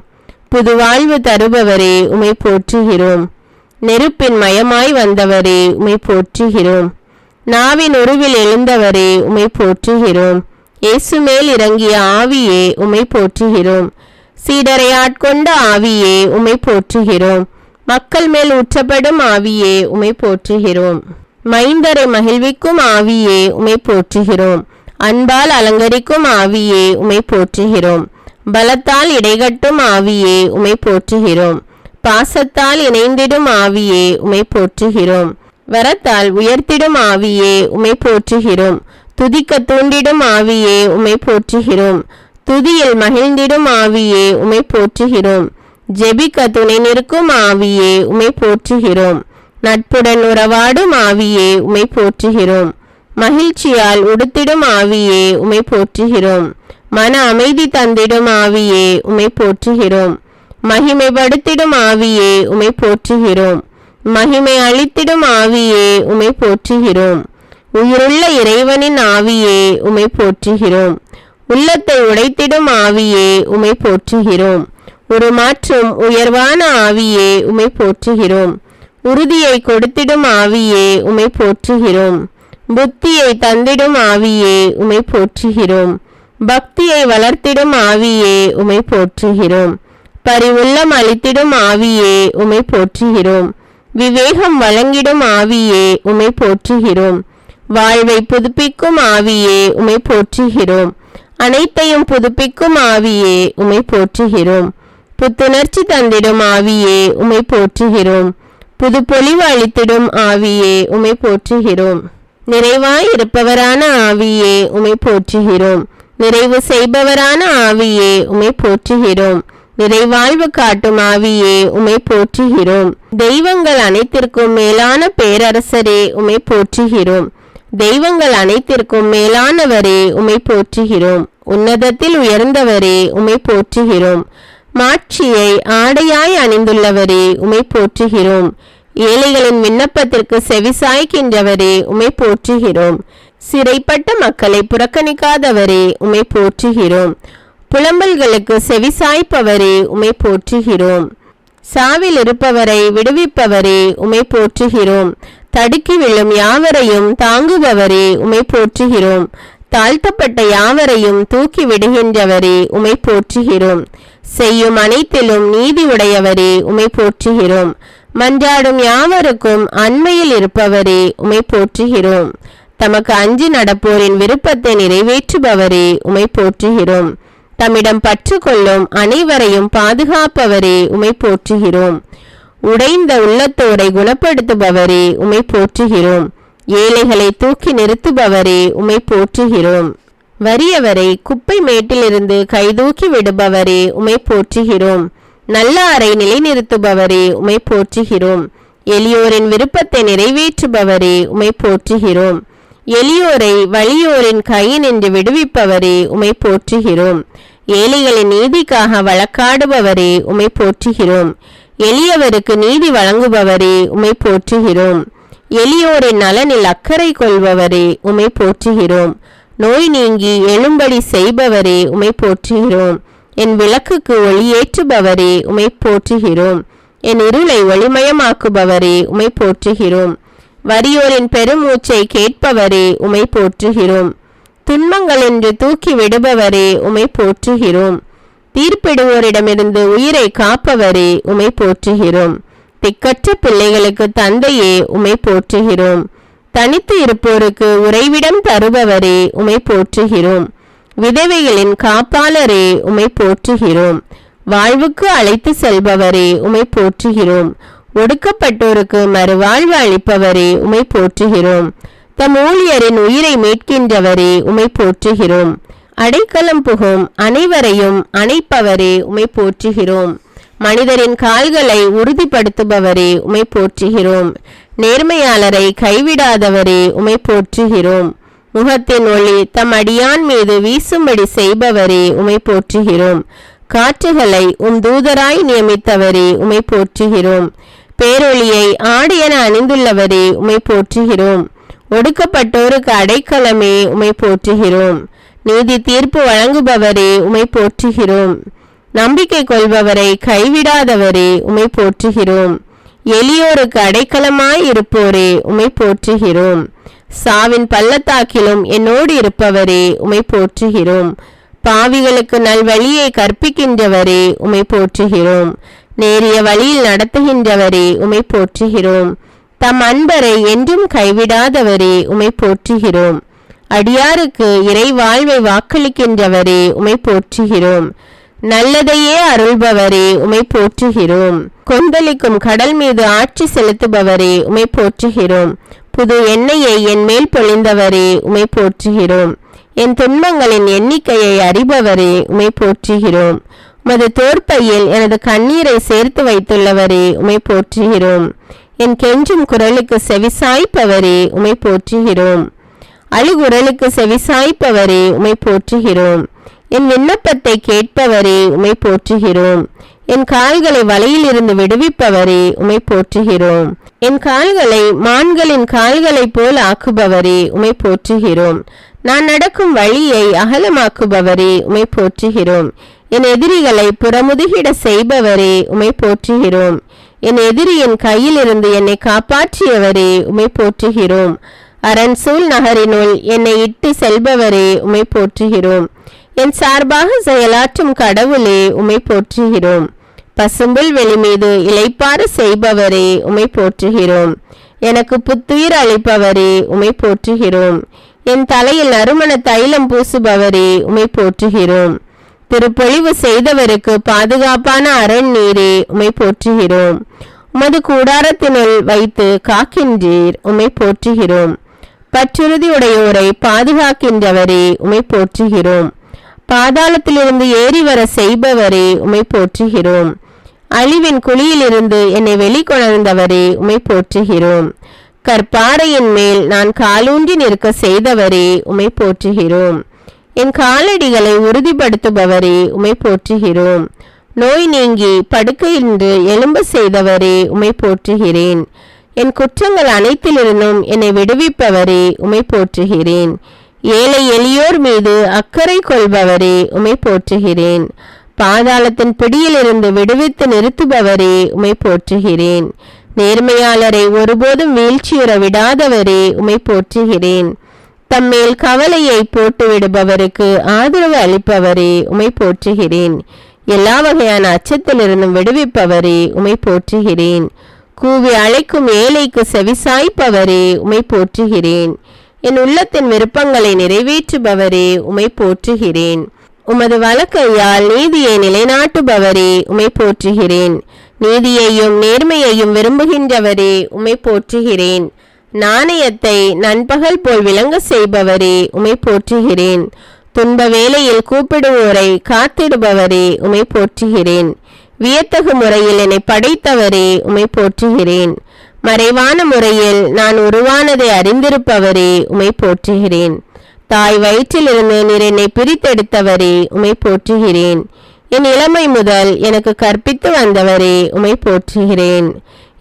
புது வாழ்வு தருபவரே உமை போற்றுகிறோம். நெருப்பின் மயமாய் வந்தவரே உமை போற்றுகிறோம். நாவின் உருவில் எழுந்தவரே உமை போற்றுகிறோம். இயேசு மேல் இறங்கிய ஆவியே உமை போற்றுகிறோம். சீடரை ஆட்கொண்ட ஆவியே உமை போற்றுகிறோம். மக்கள் மேல் ஊற்றப்படும் ஆவியே உமை போற்றுகிறோம். மைந்தரை மகிழ்விக்கும் ஆவியே உமை போற்றுகிறோம். அன்பால் அலங்கரிக்கும் ஆவியே உமை போற்றுகிறோம். பலத்தால் இடைகட்டும் ஆவியே உமை போற்றுகிறோம். பாசத்தால் இணைந்திடும் ஆவியே உமை போற்றுகிறோம். வரத்தால் உயர்த்திடும் ஆவியே உமை போற்றுகிறோம். துதிக்க தூண்டிடும் ஆவியே உமை போற்றுகிறோம். துதியில் மகிழ்ந்திடும் ஆவியே உமை போற்றுகிறோம். ஜெபிக்க துணை நிற்கும் ஆவியே உமை போற்றுகிறோம். நட்புடன் உறவாடும் ஆவியே உமை போற்றுகிறோம். மகிழ்ச்சியால் உடுத்திடும் ஆவியே உமை போற்றுகிறோம். மன அமைதி தந்திடும் ஆவியே உமை போற்றுகிறோம். மகிமைப்படுத்திடும் ஆவியே உமை போற்றுகிறோம். மகிமை அளித்திடும் ஆவியே உமை போற்றுகிறோம். உயிருள்ள இறைவனின் ஆவியே உமை போற்றுகிறோம். உள்ளத்தை உடைத்திடும் ஆவியே உமை போற்றுகிறோம். உருமாற்றும் உயர்வான ஆவியே உமை போற்றுகிறோம். உறுதியை கொடுத்திடும் ஆவியே உமை போற்றுகிறோம். புத்தியை தந்திடும் ஆவியே உமை போற்றுகிறோம். பக்தியை வளர்த்திடும் ஆவியே உமை போற்றுகிறோம். பரிவுள்ளம் அளித்திடும் ஆவியே உமை போற்றுகிறோம். விவேகம் வழங்கிடும் ஆவியே உமை போற்றுகிறோம். வாழ்வை புதுப்பிக்கும் ஆவியே உமை போற்றுகிறோம். அனைத்தையும் புதுப்பிக்கும் ஆவியே உமை போற்றுகிறோம். புத்துணர்ச்சி தந்திடும் ஆவியே உமை போற்றுகிறோம். புது பொலிவு அளித்திடும் ஆவியே உமை போற்றுகிறோம். நிறைவாய் இருப்பவரான ஆவியே உமை போற்றுகிறோம். நிறைவு செய்பவரான ஆவியே உமை போற்றுகிறோம். நிறைவாழ்வு காட்டும் ஆவியே உமை போற்றுகிறோம். தெய்வங்கள் அனைத்திற்கும் மேலான பேரரசரே உமை போற்றுகிறோம். தெய்வங்கள் அனைத்திற்கும் மேலானவரே உம்மை போற்றுகிறோம். உன்னதத்தில் உயர்ந்தவரே உம்மை போற்றுகிறோம். மாட்சியை ஆடையாய் அணிந்துள்ளவரே உம்மை போற்றுகிறோம். ஏழைகளின் விண்ணப்பத்திற்கு செவிசாய்க்கின்றவரே உம்மை போற்றுகிறோம். சிறைப்பட்ட மக்களை புறக்கணிக்காதவரே உம்மை போற்றுகிறோம். புலம்பல்களுக்கு செவிசாய்ப்பவரே உம்மை போற்றுகிறோம். சாவில் இருப்பவரை விடுவிப்பவரே உம்மை போற்றுகிறோம். தடுக்கி விழும் யாவரையும் தாங்குபவரே உம்மை போற்றுகிறோம். தாழ்த்தப்பட்ட யாவரையும் தூக்கி விடுகின்றவரே உம்மை போற்றுகிறோம். செய்யும் அனைத்திலும் நீதி உடையவரே உம்மை போற்றுகிறோம். மன்றாடும் யாவருக்கும் அண்மையில் இருப்பவரே உம்மை போற்றுகிறோம். தமக்கு அஞ்சி நடப்போரின் விருப்பத்தை நிறைவேற்றுபவரே உம்மை போற்றுகிறோம். தம்மிடம் பற்று கொள்ளும் அனைவரையும் பாதுகாப்பவரே உம்மை போற்றுகிறோம். உடைந்த உள்ளத்தோரை குணப்படுத்துபவரே உம்மை போற்றுகிறோம். ஏழைகளை தூக்கி நிறுத்துபவரே உம்மை போற்றுகிறோம். வறியவரை குப்பை மேட்டிலிருந்து கைதூக்கி விடுபவரே உம்மை போற்றுகிறோம். நல்லாரை நிலைநிறுத்துபவரே உம்மை போற்றுகிறோம். எளியோரின் விருப்பத்தை நிறைவேற்றுபவரே உம்மை போற்றுகிறோம். எளியோரை வலியோரின் கையினின்று விடுவிப்பவரே உம்மை போற்றுகிறோம். ஏழைகளின் நீதிக்காக வழக்காடுபவரே உம்மை போற்றுகிறோம். எளியவருக்கு நீதி வழங்குபவரே உம்மை போற்றுகிறோம். எளியோரின் நலனில் அக்கறை கொள்பவரே உம்மை போற்றுகிறோம். நோய் நீங்கி எழும்படி செய்பவரே உம்மை போற்றுகிறோம். என் விளக்குக்கு ஒளியேற்றுபவரே உம்மை போற்றுகிறோம். என் இருளை ஒளிமயமாக்குபவரே உம்மை போற்றுகிறோம். வறியோரின் பெருமூச்சை கேட்பவரே உம்மை போற்றுகிறோம். துன்பங்கள் என்று தூக்கி விடுபவரே உம்மை போற்றுகிறோம். தீர்ப்பிடுவோரிடமிருந்து உயிரை காப்பவரே உம்மை போற்றுகிறோம். திக்கற்ற பிள்ளைகளுக்கு தந்தையே உம்மை போற்றுகிறோம். தனித்து இருப்போருக்கு உறைவிடம் தருபவரே உம்மை போற்றுகிறோம். விதவைகளின் காப்பாளரே உம்மை போற்றுகிறோம். வாழ்வுக்கு அழைத்து செல்பவரே உம்மை போற்றுகிறோம். ஒடுக்கப்பட்டோருக்கு மறுவாழ்வு அளிப்பவரே உம்மை போற்றுகிறோம். தம் ஊழியரின் உயிரை மீட்கின்றவரே உம்மை போற்றுகிறோம். அடைக்கலம் புகும் அனைவரையும் அணைப்பவரே உம்மை போற்றுகிறோம். மனிதரின் கால்களை உறுதிப்படுத்துபவரே உம்மை போற்றுகிறோம். நேர்மையாளரை கைவிடாதவரே உம்மை போற்றுகிறோம். முகத்தின் ஒளி தம் அடியான் மீது வீசும்படி செய்பவரே உம்மை போற்றுகிறோம். காற்றுகளை தூதராய் நியமித்தவரே உம்மை போற்றுகிறோம். பேரொளியை ஆடையென அணிந்துள்ளவரே உம்மை போற்றுகிறோம். ஒடுக்கப்பட்டோருக்கு அடைக்கலமே உம்மை போற்றுகிறோம். நீதி தீர்ப்பு வழங்குபவரே உம்மை போற்றுகிறோம். நம்பிக்கை கொள்பவரை கைவிடாதவரே உம்மை போற்றுகிறோம். எளியோருக்கு அடைக்கலமாய் இருப்போரே உம்மை போற்றுகிறோம். சாவின் பள்ளத்தாக்கிலும் என்னோடு இருப்பவரே உம்மை போற்றுகிறோம். பாவிகளுக்கு நல்வழியை கற்பிக்கின்றவரே உம்மை போற்றுகிறோம். நேரிய வழியில் நடத்துகின்றவரே உம்மை போற்றுகிறோம். தம் அன்பரை என்றும் கைவிடாதவரே உம்மை போற்றுகிறோம். அடியாருக்கு இறை வாழ்வை வாக்களிக்கின்றவரே உம்மை போற்றுகிறோம். நல்லதையே அருள்பவரே உம்மை போற்றுகிறோம். கொந்தளிக்கும் கடல் மீது ஆட்சி செலுத்துபவரே உம்மை போற்றுகிறோம். புது எண்ணெயை என் மேல் பொழிந்தவரே உம்மை போற்றுகிறோம். என் துன்பங்களின் எண்ணிக்கையை அறிபவரே உம்மை போற்றுகிறோம். உமது தோற்பையில் எனது கண்ணீரை சேர்த்து வைத்துள்ளவரே உம்மை போற்றுகிறோம். என் கெஞ்சும் குரலுக்கு செவிசாய்ப்பவரே உம்மை போற்றுகிறோம். அழுகுரலுக்கு செவிசாய்ப்பவரே உம்மை போற்றுகிறோம். என் விண்ணப்பத்தை கேட்பவரே உம்மை போற்றுகிறோம். என் கால்களை வலையில் இருந்து விடுவிப்பவரே உம்மை போற்றுகிறோம். என் கால்களை மான்களின் கால்களைப் போல் ஆக்குபவரே உம்மை போற்றுகிறோம். நான் நடக்கும் வழியை அகலமாக்குபவரே உம்மை போற்றுகிறோம். என் எதிரிகளை புறமுதுகிட செய்பவரே உம்மை போற்றுகிறோம். என் எதிரியின் கையிலிருந்து என்னை காப்பாற்றியவரே உம்மை போற்றுகிறோம். அரண்சூல் நகரினுள் என்னை இட்டு செல்பவரே உம்மை போற்றுகிறோம். என் சார்பாக செயலாற்றும் கடவுளே உம்மை போற்றுகிறோம். பசும்புல் வெளி மீது இளைப்பாற செய்பவரே உம்மை போற்றுகிறோம். எனக்கு புத்துயிர் அளிப்பவரே உம்மை போற்றுகிறோம். என் தலையில் நறுமண தைலம் பூசுபவரே உம்மை போற்றுகிறோம். திருப்பொழிவு செய்தவருக்கு பாதுகாப்பான அரண் நீரே உம்மை போற்றுகிறோம். உமது கூடாரத்தினுள் வைத்து காக்கின்றீர் உம்மை போற்றுகிறோம். பற்றுறுதி உடையோரை பாதுகாக்கின்றவரே உம்மை போற்றுகிறோம். பாதாளத்திலிருந்து ஏறி வர செய்பவரே உம்மை போற்றுகிறோம். அழிவின் குழியிலிருந்து என்னை வெளிக்கொணர்ந்தவரே உம்மை போற்றுகிறோம். கற்பாறையின் மேல் நான் காலூன்றி நிற்க செய்தவரே உமை போற்றுகிறோம். என் காலடிகளை உறுதிப்படுத்துபவரே உமை போற்றுகிறோம். நோய் நீங்கி படுக்கையின்று எழும்ப செய்தவரே உமை போற்றுகிறேன். என் குற்றங்கள் அனைத்திலிருந்தும் என்னை விடுவிப்பவரே உமை போற்றுகிறேன். ஏழை எளியோர் மீது அக்கறை கொள்பவரே உமை போற்றுகிறேன். பாதாளத்தின் பிடியிலிருந்து விடுவித்து நிறுத்துபவரே உமை போற்றுகிறேன். நேர்மையாளரை ஒருபோதும் வீழ்ச்சியுற விடாதவரே உமை போற்றுகிறேன். தம்மேல் கவலையை போட்டு விடுபவருக்கு ஆதரவு அளிப்பவரே உமை போற்றுகிறேன். எல்லா வகையான அச்சத்திலிருந்தும் விடுவிப்பவரே உமை போற்றுகிறேன். கூவி அழைக்கும் ஏழைக்கு செவிசாய்ப்பவரே உமை போற்றுகிறேன். என் உள்ளத்தின் விருப்பங்களை நிறைவேற்றுபவரே உமை போற்றுகிறேன். உமது வலக்கையால் நீதியை நிலைநாட்டுபவரே உமை போற்றுகிறேன். நீதியையும் நேர்மையையும் விரும்புகின்றவரே உமை போற்றுகிறேன். நாணயத்தை நண்பகல் போல் விளங்க செய்பவரே உமை போற்றுகிறேன். துன்ப வேளையில் கூப்பிடுவோரை காத்திடுபவரே உமை போற்றுகிறேன். வியத்தகு முறையில் என்னை படைத்தவரே உமை போற்றுகிறேன். மறைவான முறையில் நான் உருவானதை அறிந்திருப்பவரே உமை போற்றுகிறேன். தாய் வயிற்றிலிருந்து நீர் என்னை பிரித்தெடுத்தவரே உமை போற்றுகிறேன். என் இளமை முதல் எனக்கு கற்பித்து வந்தவரே உமை போற்றுகிறேன்.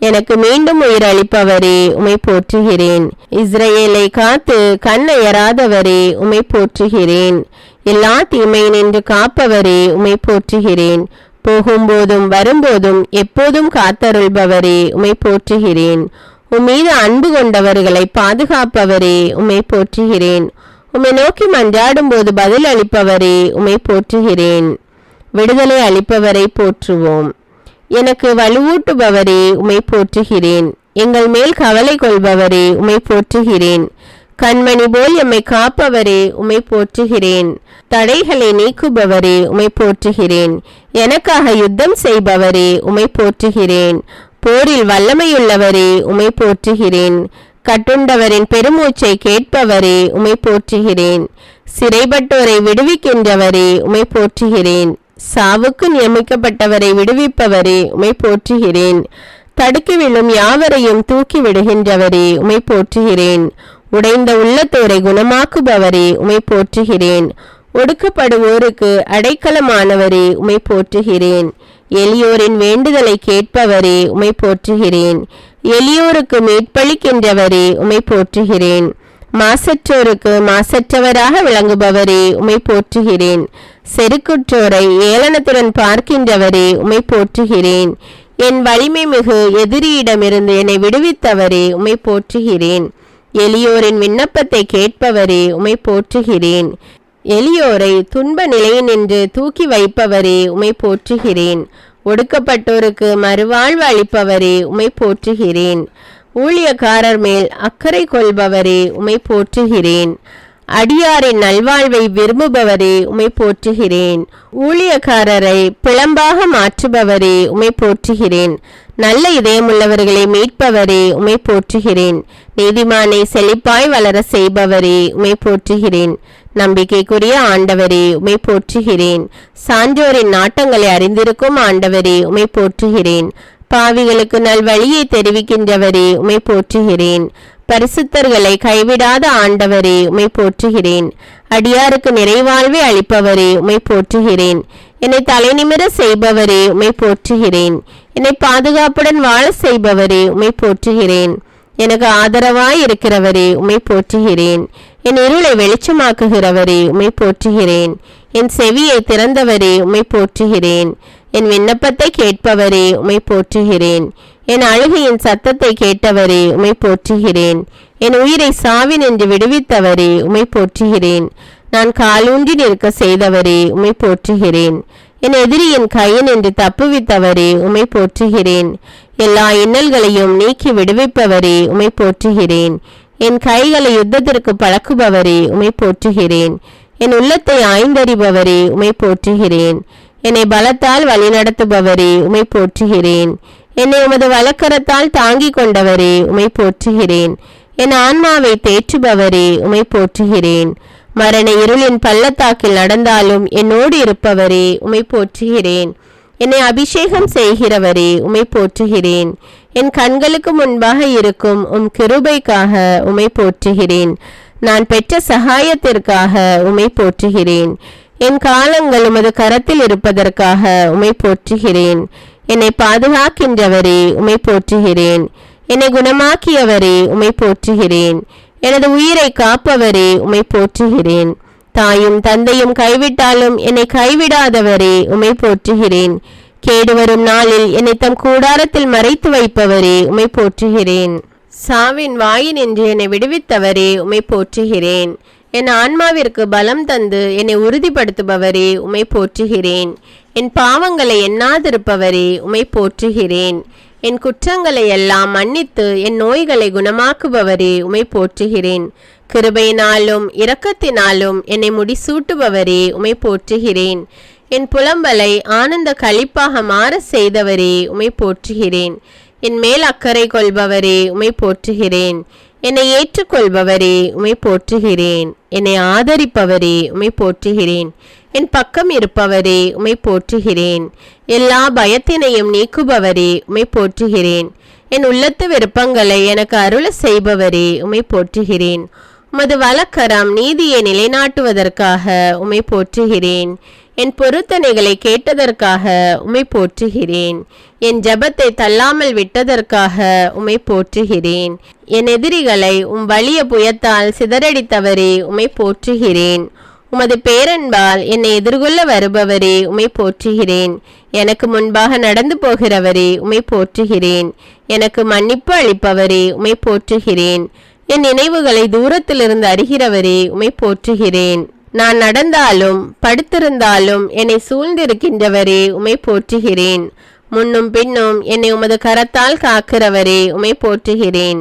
எனக்கு மீண்டும் உயிர் அளிப்பவரே உமை போற்றுகிறேன். இஸ்ரவேலை காத்து கண்ணயராதவரே உமை போற்றுகிறேன். எல்லா தீமை நின்று காப்பவரே உமை போற்றுகிறேன். போகும்போதும் வரும்போதும் எப்போதும் காத்தருள்பவரே உமை போற்றுகிறேன். உம்மீது அன்பு கொண்டவர்களை பாதுகாப்பவரே உமை போற்றுகிறேன். உம்மை நோக்கி மன்றாடும் போது பதில் அளிப்பவரே உமை போற்றுகிறேன். விடுதலை அளிப்பவரை போற்றுவோம். எனக்கு வலுவூட்டுபவரே உமை போற்றுகிறேன். எங்கள் மேல் கவலை கொள்பவரே உமை போற்றுகிறேன். கண்மணி போல் எம்மை காப்பவரே உமை போற்றுகிறேன். தடைகளை நீக்குபவரே உமை போற்றுகிறேன். எனக்காக யுத்தம் செய்பவரே உமை போற்றுகிறேன். போரில் வல்லமையுள்ளவரே உமை போற்றுகிறேன். கட்டுண்டவரின் பெருமூச்சை கேட்பவரே உமை போற்றுகிறேன். சிறைப்பட்டோரை விடுவிக்கின்றவரே உமை போற்றுகிறேன். சாவுக்கு நியமிக்கப்பட்டவரை விடுவிப்பவரே உமை போற்றுகிறேன். தடுக்கி விழும் யாவரையும் தூக்கி விடுகின்றவரே உமை போற்றுகிறேன். உடைந்த உள்ளத்தோரை குணமாக்குபவரே உமை போற்றுகிறேன். ஒடுக்கப்படுவோருக்கு அடைக்கலமானவரே உமை போற்றுகிறேன். எளியோரின் வேண்டுதலை கேட்பவரே உமை போற்றுகிறேன். எளியோருக்கு மீட்பளிக்கின்றவரே உமை போற்றுகிறேன். மாசற்றோருக்கு மாசற்றவராக விளங்குபவரே உமை போற்றுகிறேன். செருக்குற்றோரை ஏளனத்துடன் பார்க்கின்றவரே உமை போற்றுகிறேன். என் வலிமை மிகு எதிரியிடமிருந்து என்னை விடுவித்தவரே உமை போற்றுகிறேன். எளியோரின் விண்ணப்பத்தை கேட்பவரே உமை போற்றுகிறேன். எளியோரை துன்ப நிலையினின்று தூக்கி வைப்பவரே உமை போற்றுகிறேன். ஒடுக்கப்பட்டோருக்கு மறுவாழ்வு அளிப்பவரே உமை போற்றுகிறேன். ஊழியக்காரர் மேல் அக்கறை கொள்பவரே உமை போற்றுகிறேன். அடியாரின் நல்வாழ்வை விரும்புபவரே உமை போற்றுகிறேன். ஊழியக்காரரை பிளம்பாக மாற்றுபவரே உமை போற்றுகிறேன். நல்ல இதயமுள்ளவர்களை மீட்பவரே உமை போற்றுகிறேன். நீதிமானை செழிப்பாய் வளர செய்பவரே உமை போற்றுகிறேன். நம்பிக்கைக்குரிய ஆண்டவரே உமை போற்றுகிறேன். சான்றோரின் நாட்டங்களை அறிந்திருக்கும் ஆண்டவரே உமை போற்றுகிறேன். பாவிகளுக்கு நல்வழியை தெரிவிக்கின்றவரே உமை போற்றுகிறேன். பரிசுத்தர்களை கைவிடாத ஆண்டவரே உமை போற்றுகிறேன். அடியாருக்கு நிறைவாழ்வை அளிப்பவரே உமை போற்றுகிறேன். என்னை தலைநிமிர செய்பவரே உமை போற்றுகிறேன். என்னை பாதுகாப்புடன் வாழ செய்பவரே உமை போற்றுகிறேன். எனக்கு ஆதரவாய் இருக்கிறவரே உமை போற்றுகிறேன். என் இருளை வெளிச்சமாக்குகிறவரே உமை போற்றுகிறேன். என் செவியை திறந்தவரே உமை போற்றுகிறேன். என் விண்ணப்பத்தை கேட்பவரே உமை போற்றுகிறேன். என் அழுகையின் சத்தத்தை கேட்டவரே உமை போற்றுகிறேன். என் உயிரை சாவினின்று விடுவித்தவரே உமை போற்றுகிறேன். நான் காலூன்றி நிற்க செய்தவரே உமை போற்றுகிறேன். என் எதிரியின் கையினின்று தப்புவித்தவரே உமை போற்றுகிறேன். எல்லா இன்னல்களையும் நீக்கி விடுவிப்பவரே உமை போற்றுகிறேன். என் கைகளை யுத்தத்திற்கு பழக்குபவரே உமை போற்றுகிறேன். என் உள்ளத்தை ஆய்ந்தறிபவரே உமை போற்றுகிறேன். என்னை பலத்தால் வழிநடத்துபவரே உமை போற்றுகிறேன். என்னை உமது வலக்கரத்தால் தாங்கிக் கொண்டவரே உமை போற்றுகிறேன். என் ஆன்மாவை தேற்றுபவரே உமை போற்றுகிறேன். மரண இருளின் பள்ளத்தாக்கில் நடந்தாலும் என்னோடு இருப்பவரே உமை போற்றுகிறேன். என்னை அபிஷேகம் செய்கிறவரே உம்மை போற்றுகிறேன். என் கண்களுக்கு முன்பாக இருக்கும் கிருபைக்காக உம்மை போற்றுகிறேன். நான் பெற்ற சகாயத்திற்காக உம்மை போற்றுகிறேன். என் காலங்கள் உமது கரத்தில் இருப்பதற்காக உம்மை போற்றுகிறேன். என்னை பாதுகாக்கின்றவரே உம்மை போற்றுகிறேன். என்னை குணமாக்கியவரே உம்மை போற்றுகிறேன். எனது உயிரை காப்பவரே உம்மை போற்றுகிறேன். தாயும் தந்தையும் கைவிட்டாலும் என்னை கைவிடாதவரே உம்மை போற்றுகிறேன். கேடு வரும் நாளில் என்னை தம் கூடாரத்தில் மறைத்து வைப்பவரே உம்மை போற்றுகிறேன். சாவின் வாயினின்று என்னை விடுவித்தவரே உம்மை போற்றுகிறேன். என் ஆன்மாவிற்கு பலம் தந்து என்னை உறுதிப்படுத்துபவரே உம்மை போற்றுகிறேன். என் பாவங்களை எண்ணாதிருப்பவரே உம்மை போற்றுகிறேன். என் குற்றங்களை எல்லாம் மன்னித்து என் நோய்களை குணமாக்குபவரே உம்மை போற்றுகிறேன். கிருபையினாலும் இரக்கத்தினாலும் என்னை முடிசூட்டுபவரே உம்மை போற்றுகிறேன். என் புலம்பலை ஆனந்த களிப்பாக மாற செய்தவரே உம்மை போற்றுகிறேன். என் மேல் அக்கறை கொள்பவரே உம்மை போற்றுகிறேன். என்னை ஏற்றுக்கொள்பவரே உம்மை போற்றுகிறேன். என்னை ஆதரிப்பவரே உம்மை போற்றுகிறேன். என் பக்கம் இருப்பவரே உம்மை போற்றுகிறேன். எல்லா பயத்தினையும் நீக்குபவரே உம்மை போற்றுகிறேன். என் உள்ளத்து விருப்பங்களை எனக்கு அருள செய்பவரே உம்மை போற்றுகிறேன். உமது வலக்கரம் நீதியை நிலைநாட்டுவதற்காக உம்மை போற்றுகிறேன். என் பொருத்தனைகளை கேட்டதற்காக உம்மை போற்றுகிறேன். என் ஜபத்தை தள்ளாமல் விட்டதற்காக உம்மை போற்றுகிறேன். என் எதிரிகளை வலிய புயத்தால் சிதறடித்தவரே உம்மை போற்றுகிறேன். உமது பேரன்பால் என்னை எதிர்கொள்ள வருபவரே உம்மை போற்றுகிறேன். எனக்கு முன்பாக நடந்து போகிறவரே உம்மை போற்றுகிறேன். எனக்கு மன்னிப்பு அளிப்பவரே உம்மை போற்றுகிறேன். என் நினைவுகளை தூரத்திலிருந்து அறிகிறவரே உம்மை போற்றுகிறேன். நான் நடந்தாலும் படுத்திருந்தாலும் என்னை சூழ்ந்திருக்கின்றவரே உம்மை போற்றுகிறேன். முன்னும் பின்னும் என்னை உமது கரத்தால் காக்கிறவரே உம்மை போற்றுகிறேன்.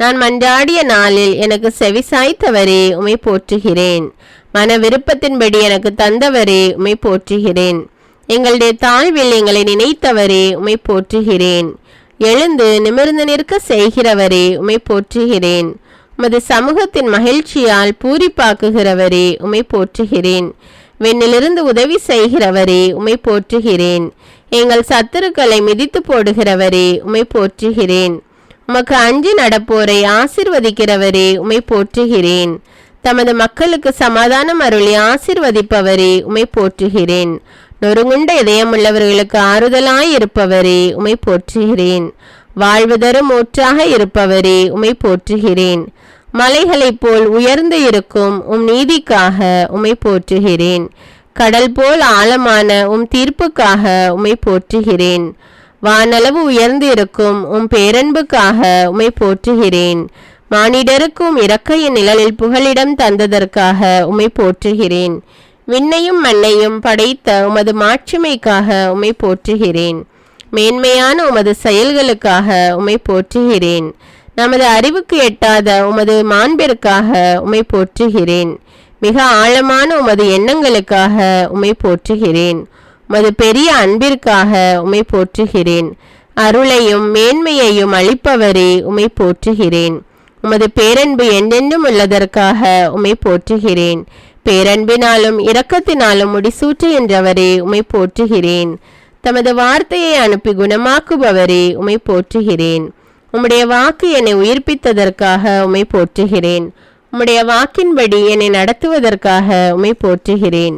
நான் மன்றாடிய நாளில் எனக்கு செவிசாய்த்தவரே உம்மை போற்றுகிறேன். மன விருப்பத்தின்படி எனக்கு தந்தவரே உம்மை போற்றுகிறேன். எங்களுடைய தாழ்வில் எங்களை நினைத்தவரே உம்மை போற்றுகிறேன். எழுந்து நிமிர்ந்து நிற்க செய்கிறவரே உம்மை போற்றுகிறேன். உமது சமூகத்தின் மகிழ்ச்சியால் பூரிப்பாக்குகிறவரே உம்மை போற்றுகிறேன். வெண்ணிலிருந்து உதவி செய்கிறவரே உம்மை போற்றுகிறேன். எங்கள் சத்துருக்களை மிதித்து போடுகிறவரே உம்மை போற்றுகிறேன். உமக்கு அஞ்சி நடப்போரை ஆசிர்வதிக்கிறவரே உம்மை போற்றுகிறேன். தமது மக்களுக்கு சமாதானம் அருளி ஆசிர்வதிப்பவரே உம்மை போற்றுகிறேன். நொறுங்குண்ட இதயமுள்ளவர்களுக்கு ஆறுதலாய் இருப்பவரே உம்மை போற்றுகிறேன். வாழ்வு தரும் ஊற்றாக இருப்பவரே உம்மை போற்றுகிறேன். மலைகளைப் போல் உயர்ந்து இருக்கும் நீதிக்காக உம்மை போற்றுகிறேன். கடல் போல் ஆழமான தீர்ப்புக்காக உம்மை போற்றுகிறேன். வானளவு உயர்ந்து இருக்கும் பேரன்புக்காக உம்மை போற்றுகிறேன். மானிடருக்கும் இறக்கையின் நிழலில் புகலிடம் தந்ததற்காக உம்மை போற்றுகிறேன். விண்ணையும் மண்ணையும் படைத்த உமது மாட்சிமைக்காக உம்மை போற்றுகிறேன். மேன்மையான உமது செயல்களுக்காக உம்மை போற்றுகிறேன். நமது அறிவுக்கு எட்டாத உமது மாண்பிற்காக உம்மை போற்றுகிறேன். மிக ஆழமான உமது எண்ணங்களுக்காக உம்மை போற்றுகிறேன். உமது பெரிய அன்பிற்காக உம்மை போற்றுகிறேன். அருளையும் மேன்மையையும் அளிப்பவரே உம்மை போற்றுகிறேன். உமது பேரன்பு என்றென்றும் உள்ளதற்காக உம்மை போற்றுகிறேன். பேரன்பினாலும் இரக்கத்தினாலும் முடிசூற்றுகின்றவரே உம்மை போற்றுகிறேன். தமது வார்த்தையை அனுப்பி குணமாக்குபவரே உம்மை போற்றுகிறேன். உம்முடைய வாக்கு என்னை உயிர்ப்பித்ததற்காக உம்மை போற்றுகிறேன். உம்முடைய வாக்கின்படி என்னை நடத்துவதற்காக உம்மை போற்றுகிறேன்.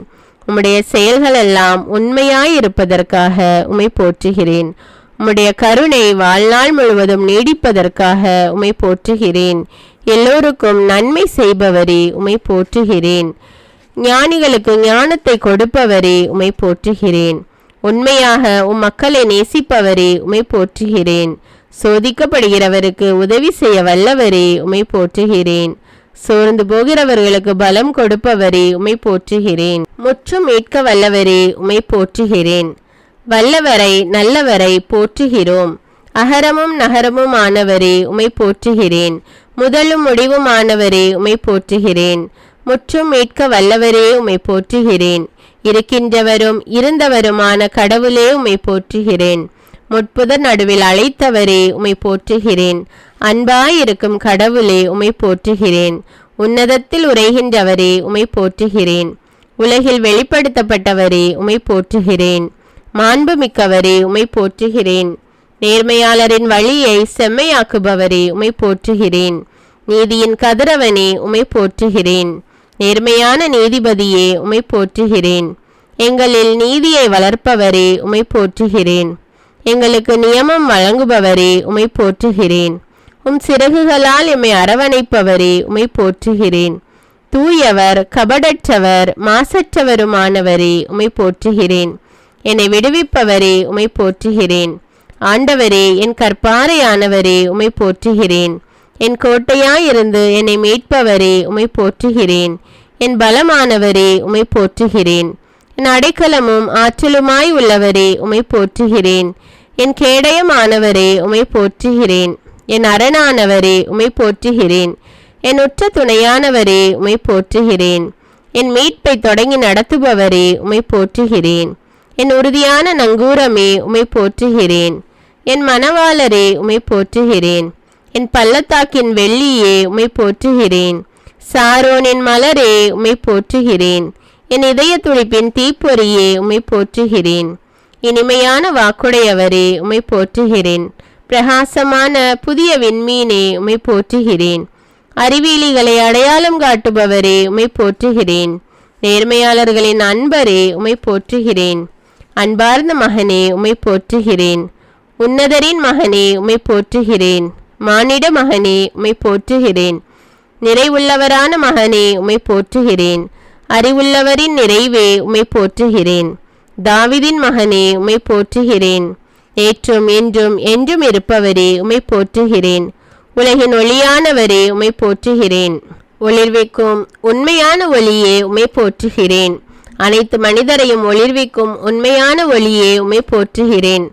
உம்முடைய செயல்கள் எல்லாம் உண்மையாயிருப்பதற்காக உம்மை போற்றுகிறேன். உம்முடைய கருணை வாழ்நாள் முழுவதும் நீடிப்பதற்காக உம்மை போற்றுகிறேன். எல்லோருக்கும் நன்மை செய்பவரே உம்மை போற்றுகிறேன். ஞானிகளுக்கு ஞானத்தை கொடுப்பவரே உம்மை போற்றுகிறேன். உண்மையாக மக்களை நேசிப்பவரே உம்மை போற்றுகிறேன். சோதிக்கப்படுகிறவருக்கு உதவி செய்ய வல்லவரே உம்மை போற்றுகிறேன். சோர்ந்து போகிறவர்களுக்கு பலம் கொடுப்பவரே உம்மை போற்றுகிறேன். முற்றும் மீட்க வல்லவரே உம்மை போற்றுகிறேன். வல்லவரை நல்லவரை போற்றுகிறோம். அகரமும் நகரமும் ஆனவரே உம்மை போற்றுகிறேன். முதலும் முடிவுமானவரே உம்மை போற்றுகிறேன். முற்றும் மீட்க வல்லவரே உம்மை போற்றுகிறேன். இருக்கின்றவரும் இருந்தவருமான கடவுளே உம்மை போற்றுகிறேன். முட்புதர் நடுவில் அழைத்தவரே உம்மை போற்றுகிறேன். அன்பாயிருக்கும் கடவுளே உம்மை போற்றுகிறேன். உன்னதத்தில் உரைகின்றவரே உம்மை போற்றுகிறேன். உலகில் வெளிப்படுத்தப்பட்டவரே உம்மை போற்றுகிறேன். மாண்புமிக்கவரே உம்மை போற்றுகிறேன். நேர்மையாளரின் வழியை செம்மையாக்குபவரே உம்மை போற்றுகிறேன். நீதியின் கதிரவனே உம்மை போற்றுகிறேன். நேர்மையான நீதிபதியே உம்மை போற்றுகிறேன். எங்களில் நீதியை வளர்ப்பவரே உம்மை போற்றுகிறேன். எங்களுக்கு நியமம் வழங்குபவரே உம்மை போற்றுகிறேன். உம் சிறகுகளால் எம்மை அரவணைப்பவரே உம்மை போற்றுகிறேன். தூயவர், கபடற்றவர், மாசற்றவருமானவரே உம்மை போற்றுகிறேன். என்னை விடுவிப்பவரே உம்மை போற்றுகிறேன். ஆண்டவரே, என் கற்பாரையானவரே உம்மை போற்றுகிறேன். என் கோட்டையாயிருந்து என்னை மீட்பவரே உம்மை போற்றுகிறேன். என் பலமானவரே உம்மை போற்றுகிறேன். என் அடைக்கலமும் ஆற்றலுமாய் உள்ளவரே உம்மை போற்றுகிறேன். என் கேடயமானவரே உம்மை போற்றுகிறேன். என் அரணானவரே உம்மை போற்றுகிறேன். என் உற்ற துணையானவரே உம்மை போற்றுகிறேன். என் மீட்பை தொடங்கி நடத்துபவரே உம்மை போற்றுகிறேன். என் உறுதியான நங்கூரமே உம்மை போற்றுகிறேன். என் மணவாளரே உம்மை போற்றுகிறேன். என் பள்ளத்தாக்கின் வெள்ளியே உம்மை போற்றுகிறேன். சாரோனின் மலரே உம்மை போற்றுகிறேன். என் இதய துடிப்பின் தீப்பொறியே உம்மை போற்றுகிறேன். இனிமையான வாக்குடையவரே உம்மை போற்றுகிறேன். பிரகாசமான புதிய விண்மீனே உம்மை போற்றுகிறேன். அறிவியலிகளை அடையாளம் காட்டுபவரே உம்மை போற்றுகிறேன். நேர்மையாளர்களின் அன்பரே உம்மை போற்றுகிறேன். அன்பார்ந்த மகனே உம்மை போற்றுகிறேன். உன்னதரின் மகனே உம்மை போற்றுகிறேன். மானிட மகனே உம்மை போற்றுகிறேன். நிறைவுள்ளவரான மகனே உம்மை போற்றுகிறேன். அறிவுள்ளவரின் நிறைவே உம்மை போற்றுகிறேன். தாவிதின் மகனே உம்மை போற்றுகிறேன். நேற்றும் என்றும் என்றும் இருப்பவரே உம்மை போற்றுகிறேன். உலகின் ஒளியானவரே உம்மை போற்றுகிறேன். ஒளிர்விக்கும் உண்மையான ஒளியே உம்மை போற்றுகிறேன். அனைத்து மனிதரையும் ஒளிர்விக்கும் உண்மையான ஒளியே உம்மை போற்றுகிறேன்.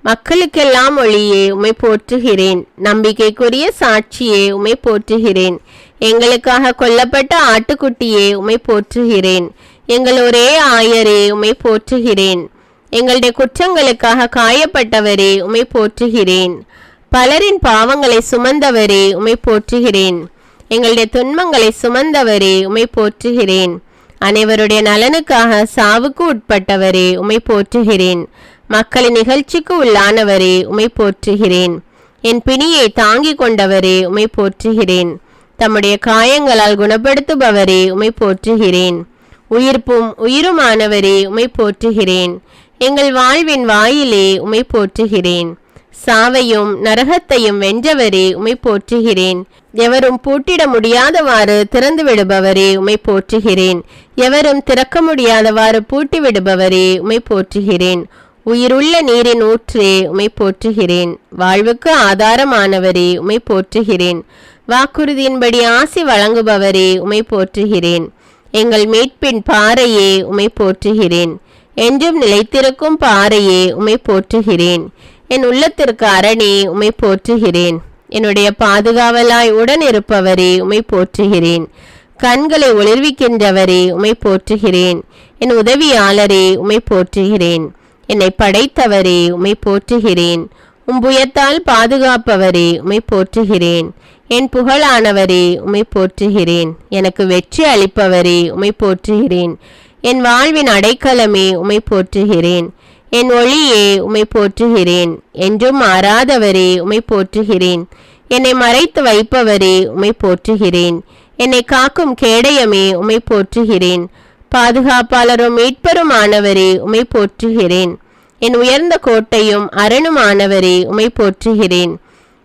மக்களுக்கெல்லாம் ஒளியே உம்மை போற்றுகிறேன். நம்பிக்கைக்குரிய சாட்சியே உம்மை போற்றுகிறேன். எங்களுக்காக கொல்லப்பட்ட ஆட்டுக்குட்டியே உம்மை போற்றுகிறேன். எங்கள் ஒரே ஆயரே உம்மை போற்றுகிறேன். எங்களுடைய குற்றங்களுக்காக காயப்பட்டவரே உம்மை போற்றுகிறேன். பலரின் பாவங்களை சுமந்தவரே உம்மை போற்றுகிறேன். எங்களுடைய துன்பங்களை சுமந்தவரே உம்மை போற்றுகிறேன். அனைவருடைய நலனுக்காக சாவுக்கு உட்பட்டவரே உம்மை போற்றுகிறேன். மக்களின் நிகழ்ச்சிக்கு உள்ளானவரே உம்மை போற்றுகிறேன். என் பிணியை தாங்கிக் கொண்டவரே உம்மை போற்றுகிறேன். தம்முடைய காயங்களால் குணப்படுத்துபவரே உம்மை போற்றுகிறேன். உயிர்ப்பும் உயிருமானவரே உம்மை போற்றுகிறேன். எங்கள் வாழ்வின் வாயிலே உம்மை போற்றுகிறேன். சாவையும் நரகத்தையும் வென்றவரே உம்மை போற்றுகிறேன். எவரும் பூட்டிட முடியாதவாறு திறந்து விடுபவரே உம்மை போற்றுகிறேன். எவரும் திறக்க முடியாதவாறு பூட்டி விடுபவரே உம்மை போற்றுகிறேன். உயிருள்ள நீரின் ஊற்றே உம்மை போற்றுகிறேன். வாழ்வுக்கு ஆதாரமானவரே உம்மை போற்றுகிறேன். வாக்குறுதியின்படி ஆசி வழங்குபவரே உம்மை போற்றுகிறேன். எங்கள் மீட்பின் பாறையே உம்மை போற்றுகிறேன். என்றும் நிலைத்திருக்கும் பாறையே உம்மை போற்றுகிறேன். என் உள்ளத்திற்கு அரணே உம்மை போற்றுகிறேன். என்னுடைய பாதுகாவலாய் உடன் இருப்பவரே உம்மை போற்றுகிறேன். கண்களை ஒளிர்விக்கின்றவரே உம்மை போற்றுகிறேன். என் உதவியாளரே உம்மை போற்றுகிறேன். என்னை படைத்தவரே உம்மை போற்றுகிறேன். புயத்தால் பாதுகாப்பவரே உம்மை போற்றுகிறேன். என் புகழானவரே உம்மை போற்றுகிறேன். எனக்கு வெற்றி அளிப்பவரே உம்மை போற்றுகிறேன். என் வாழ்வின் அடைக்கலமே உம்மை போற்றுகிறேன். என் ஒளியே உம்மை போற்றுகிறேன். என்றும் மாறாதவரே உம்மை போற்றுகிறேன். என்னை மறைத்து வைப்பவரே உம்மை போற்றுகிறேன். என்னை காக்கும் கேடயமே உம்மை போற்றுகிறேன். பாதுகாப்பாளரும் மீட்பருமானவரே உம்மை போற்றுகிறேன். என் உயர்ந்த கோட்டையும் அரணுமானவரே உம்மை போற்றுகிறேன்.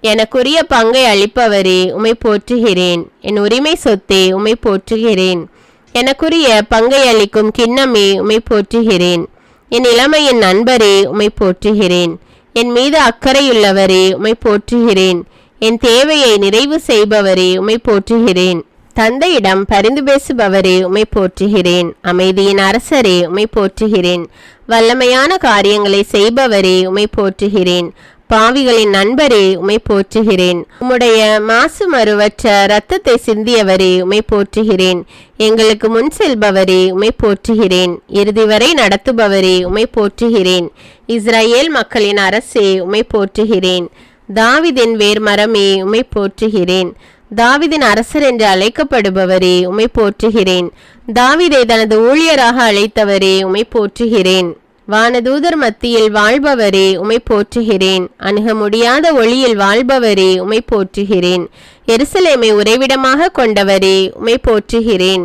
எனக்குரிய பங்கை அளிப்பவரே உம்மை போற்றுகிறேன். என் உரிமை சொத்தே உம்மை போற்றுகிறேன். எனக்குரிய பங்கை அளிக்கும் கிண்ணமே உம்மை போற்றுகிறேன். என் இளமையின் நண்பரே உம்மை போற்றுகிறேன். என் மீது அக்கறையுள்ளவரே உம்மை போற்றுகிறேன். என் தேவையை நிறைவு செய்பவரே உம்மை போற்றுகிறேன். தந்தையிடம் பரிந்து பேசுபவரே உம்மை போற்றுகிறேன். அமைதியின் அரசரே உம்மை போற்றுகிறேன். வல்லமையான காரியங்களை செய்பவரே உம்மை போற்றுகிறேன். பாவிகளின் நண்பரே உம்மை போற்றுகிறேன். உம்முடைய மாசு மறுவற்ற இரத்தத்தை சிந்தியவரே உம்மை போற்றுகிறேன். எங்களுக்கு முன் செல்பவரே உம்மை போற்றுகிறேன். இறுதி வரை நடத்துபவரே உம்மை போற்றுகிறேன். இஸ்ரவேல் மக்களின் அரசே உம்மை போற்றுகிறேன். தாவீதின் வேர்மரமே உம்மை போற்றுகிறேன். தாவீதின் அரசர் என்று அழைக்கப்படுபவரே உம்மை போற்றுகிறேன். தாவீதை தனது ஊழியராக அழைத்தவரே உம்மை போற்றுகிறேன். வானதூதர் மத்தியில் வாழ்பவரே உமை போற்றுகிறேன். அணுக முடியாத ஒளியில் வாழ்பவரே உமை போற்றுகிறேன். எருசலேமை உறைவிடமாக கொண்டவரே உமை போற்றுகிறேன்.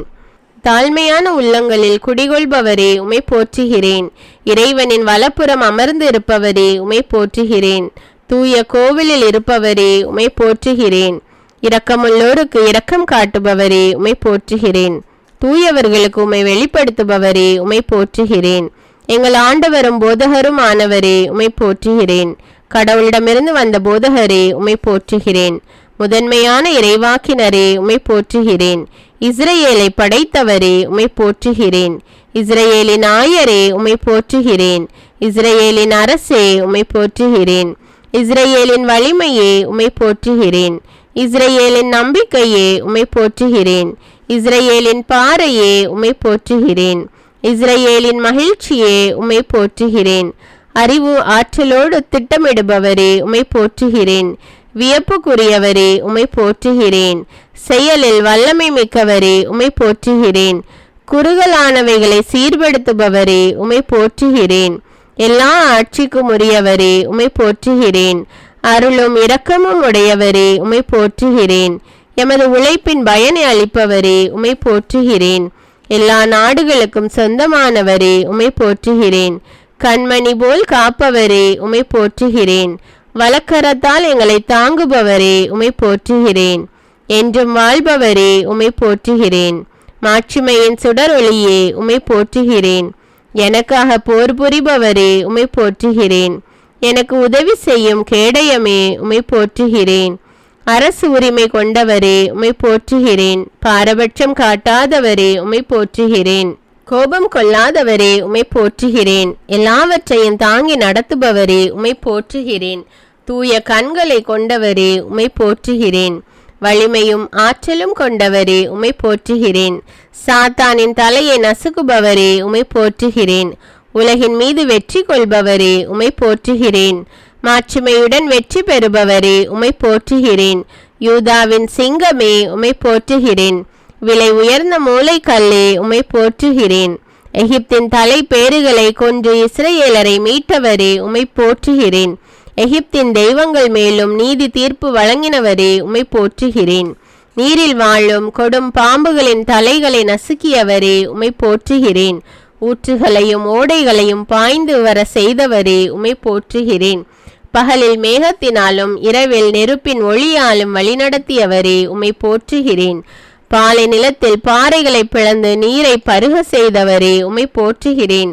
தாழ்மையான உள்ளங்களில் குடிகொள்பவரே உமை போற்றுகிறேன். இறைவனின் வலப்புறம் அமர்ந்து இருப்பவரே உமை போற்றுகிறேன். தூய கோவிலில் இருப்பவரே உமை போற்றுகிறேன். இரக்கமுள்ளோருக்கு இரக்கம் காட்டுபவரே உமை போற்றுகிறேன். தூயவர்களுக்கு உமை வெளிப்படுத்துபவரே உமை போற்றுகிறேன். எங்கள் ஆண்டவரும் போதகரும் ஆனவரே உமை போற்றுகிறேன். கடவுளிடமிருந்து வந்த போதகரே உமை போற்றுகிறேன். முதன்மையான இறைவாக்கினரே உமை போற்றுகிறேன். இஸ்ரேலை படைத்தவரே உமை போற்றுகிறேன். இஸ்ரேலின் ஆயரே உமை போற்றுகிறேன். இஸ்ரேலின் அரசே உமை போற்றுகிறேன். இஸ்ரேலின் வலிமையே உமை போற்றுகிறேன். இஸ்ரேலின் நம்பிக்கையே உமை போற்றுகிறேன். இஸ்ரேலின் பாறையே உமை போற்றுகிறேன். இஸ்ரேலின் மகிழ்ச்சியே உமை போற்றுகிறேன். அறிவு ஆற்றலோடு திட்டமிடுபவரே உமை போற்றுகிறேன். வியப்புக்குரியவரே உமை போற்றுகிறேன். செயலில் வல்லமை மிக்கவரே உமை போற்றுகிறேன். குறுகலானவைகளை சீர்படுத்துபவரே உமை போற்றுகிறேன். எல்லா ஆட்சிக்கும் உரியவரே உமை போற்றுகிறேன். அருளும் இரக்கமும் உடையவரே உமை போற்றுகிறேன். எமது உழைப்பின் பயனை அளிப்பவரே உமை போற்றுகிறேன். எல்லா நாடுகளுக்கும் சொந்தமானவரே உமை போற்றுகிறேன். கண்மணி போல் காப்பவரே உமை போற்றுகிறேன். வலக்கரத்தால் எங்களை தாங்குபவரே உமை போற்றுகிறேன். என்றும் வாழ்பவரே உமை போற்றுகிறேன். மாட்சிமையின் சுடர் ஒளியே உமை போற்றுகிறேன். எனக்காக போர் புரிபவரே உமை போற்றுகிறேன். எனக்கு உதவி செய்யும் கேடயமே உமை போற்றுகிறேன். அரசு உரிமை கொண்டவரே உமை போற்றுகிறேன். பாரபட்சம் காட்டாதவரே உமை போற்றுகிறேன். கோபம் கொள்ளாதவரே உமை போற்றுகிறேன். எல்லாவற்றையும் தாங்கி நடத்துபவரே உமை போற்றுகிறேன். தூய கண்களை கொண்டவரே உமை போற்றுகிறேன். வலிமையும் ஆற்றலும் கொண்டவரே உமை போற்றுகிறேன். சாத்தானின் தலையை நசுக்குபவரே உமை போற்றுகிறேன். உலகின் மீது வெற்றி கொள்பவரே உமை போற்றுகிறேன். மாட்சிமையுடன் வெற்றி பெறுபவரே உமை போற்றுகிறேன். யூதாவின் சிங்கமே உமை போற்றுகிறேன். விலை உயர்ந்த மூளைக்கல்லே உமை போற்றுகிறேன். எகிப்தின் தலை பேறுகளை கொன்று இஸ்ரேலரை மீட்டவரே உமை போற்றுகிறேன். எகிப்தின் தெய்வங்கள் மேலும் நீதி தீர்ப்பு வழங்கினவரே உமை போற்றுகிறேன். நீரில் வாழும் கொடும் பாம்புகளின் தலைகளை நசுக்கியவரே உமை போற்றுகிறேன். ஊற்றுகளையும் ஓடைகளையும் பாய்ந்து வர செய்தவரே உமை போற்றுகிறேன். பகலில் மேகத்தினாலும் இரவில் நெருப்பின் ஒளியாலும் வழிநடத்தியவரே உமை போற்றுகிறேன். பாலை நிலத்தில் பாறைகளை பிளந்து நீரை பருக செய்தவரே உமை போற்றுகிறேன்.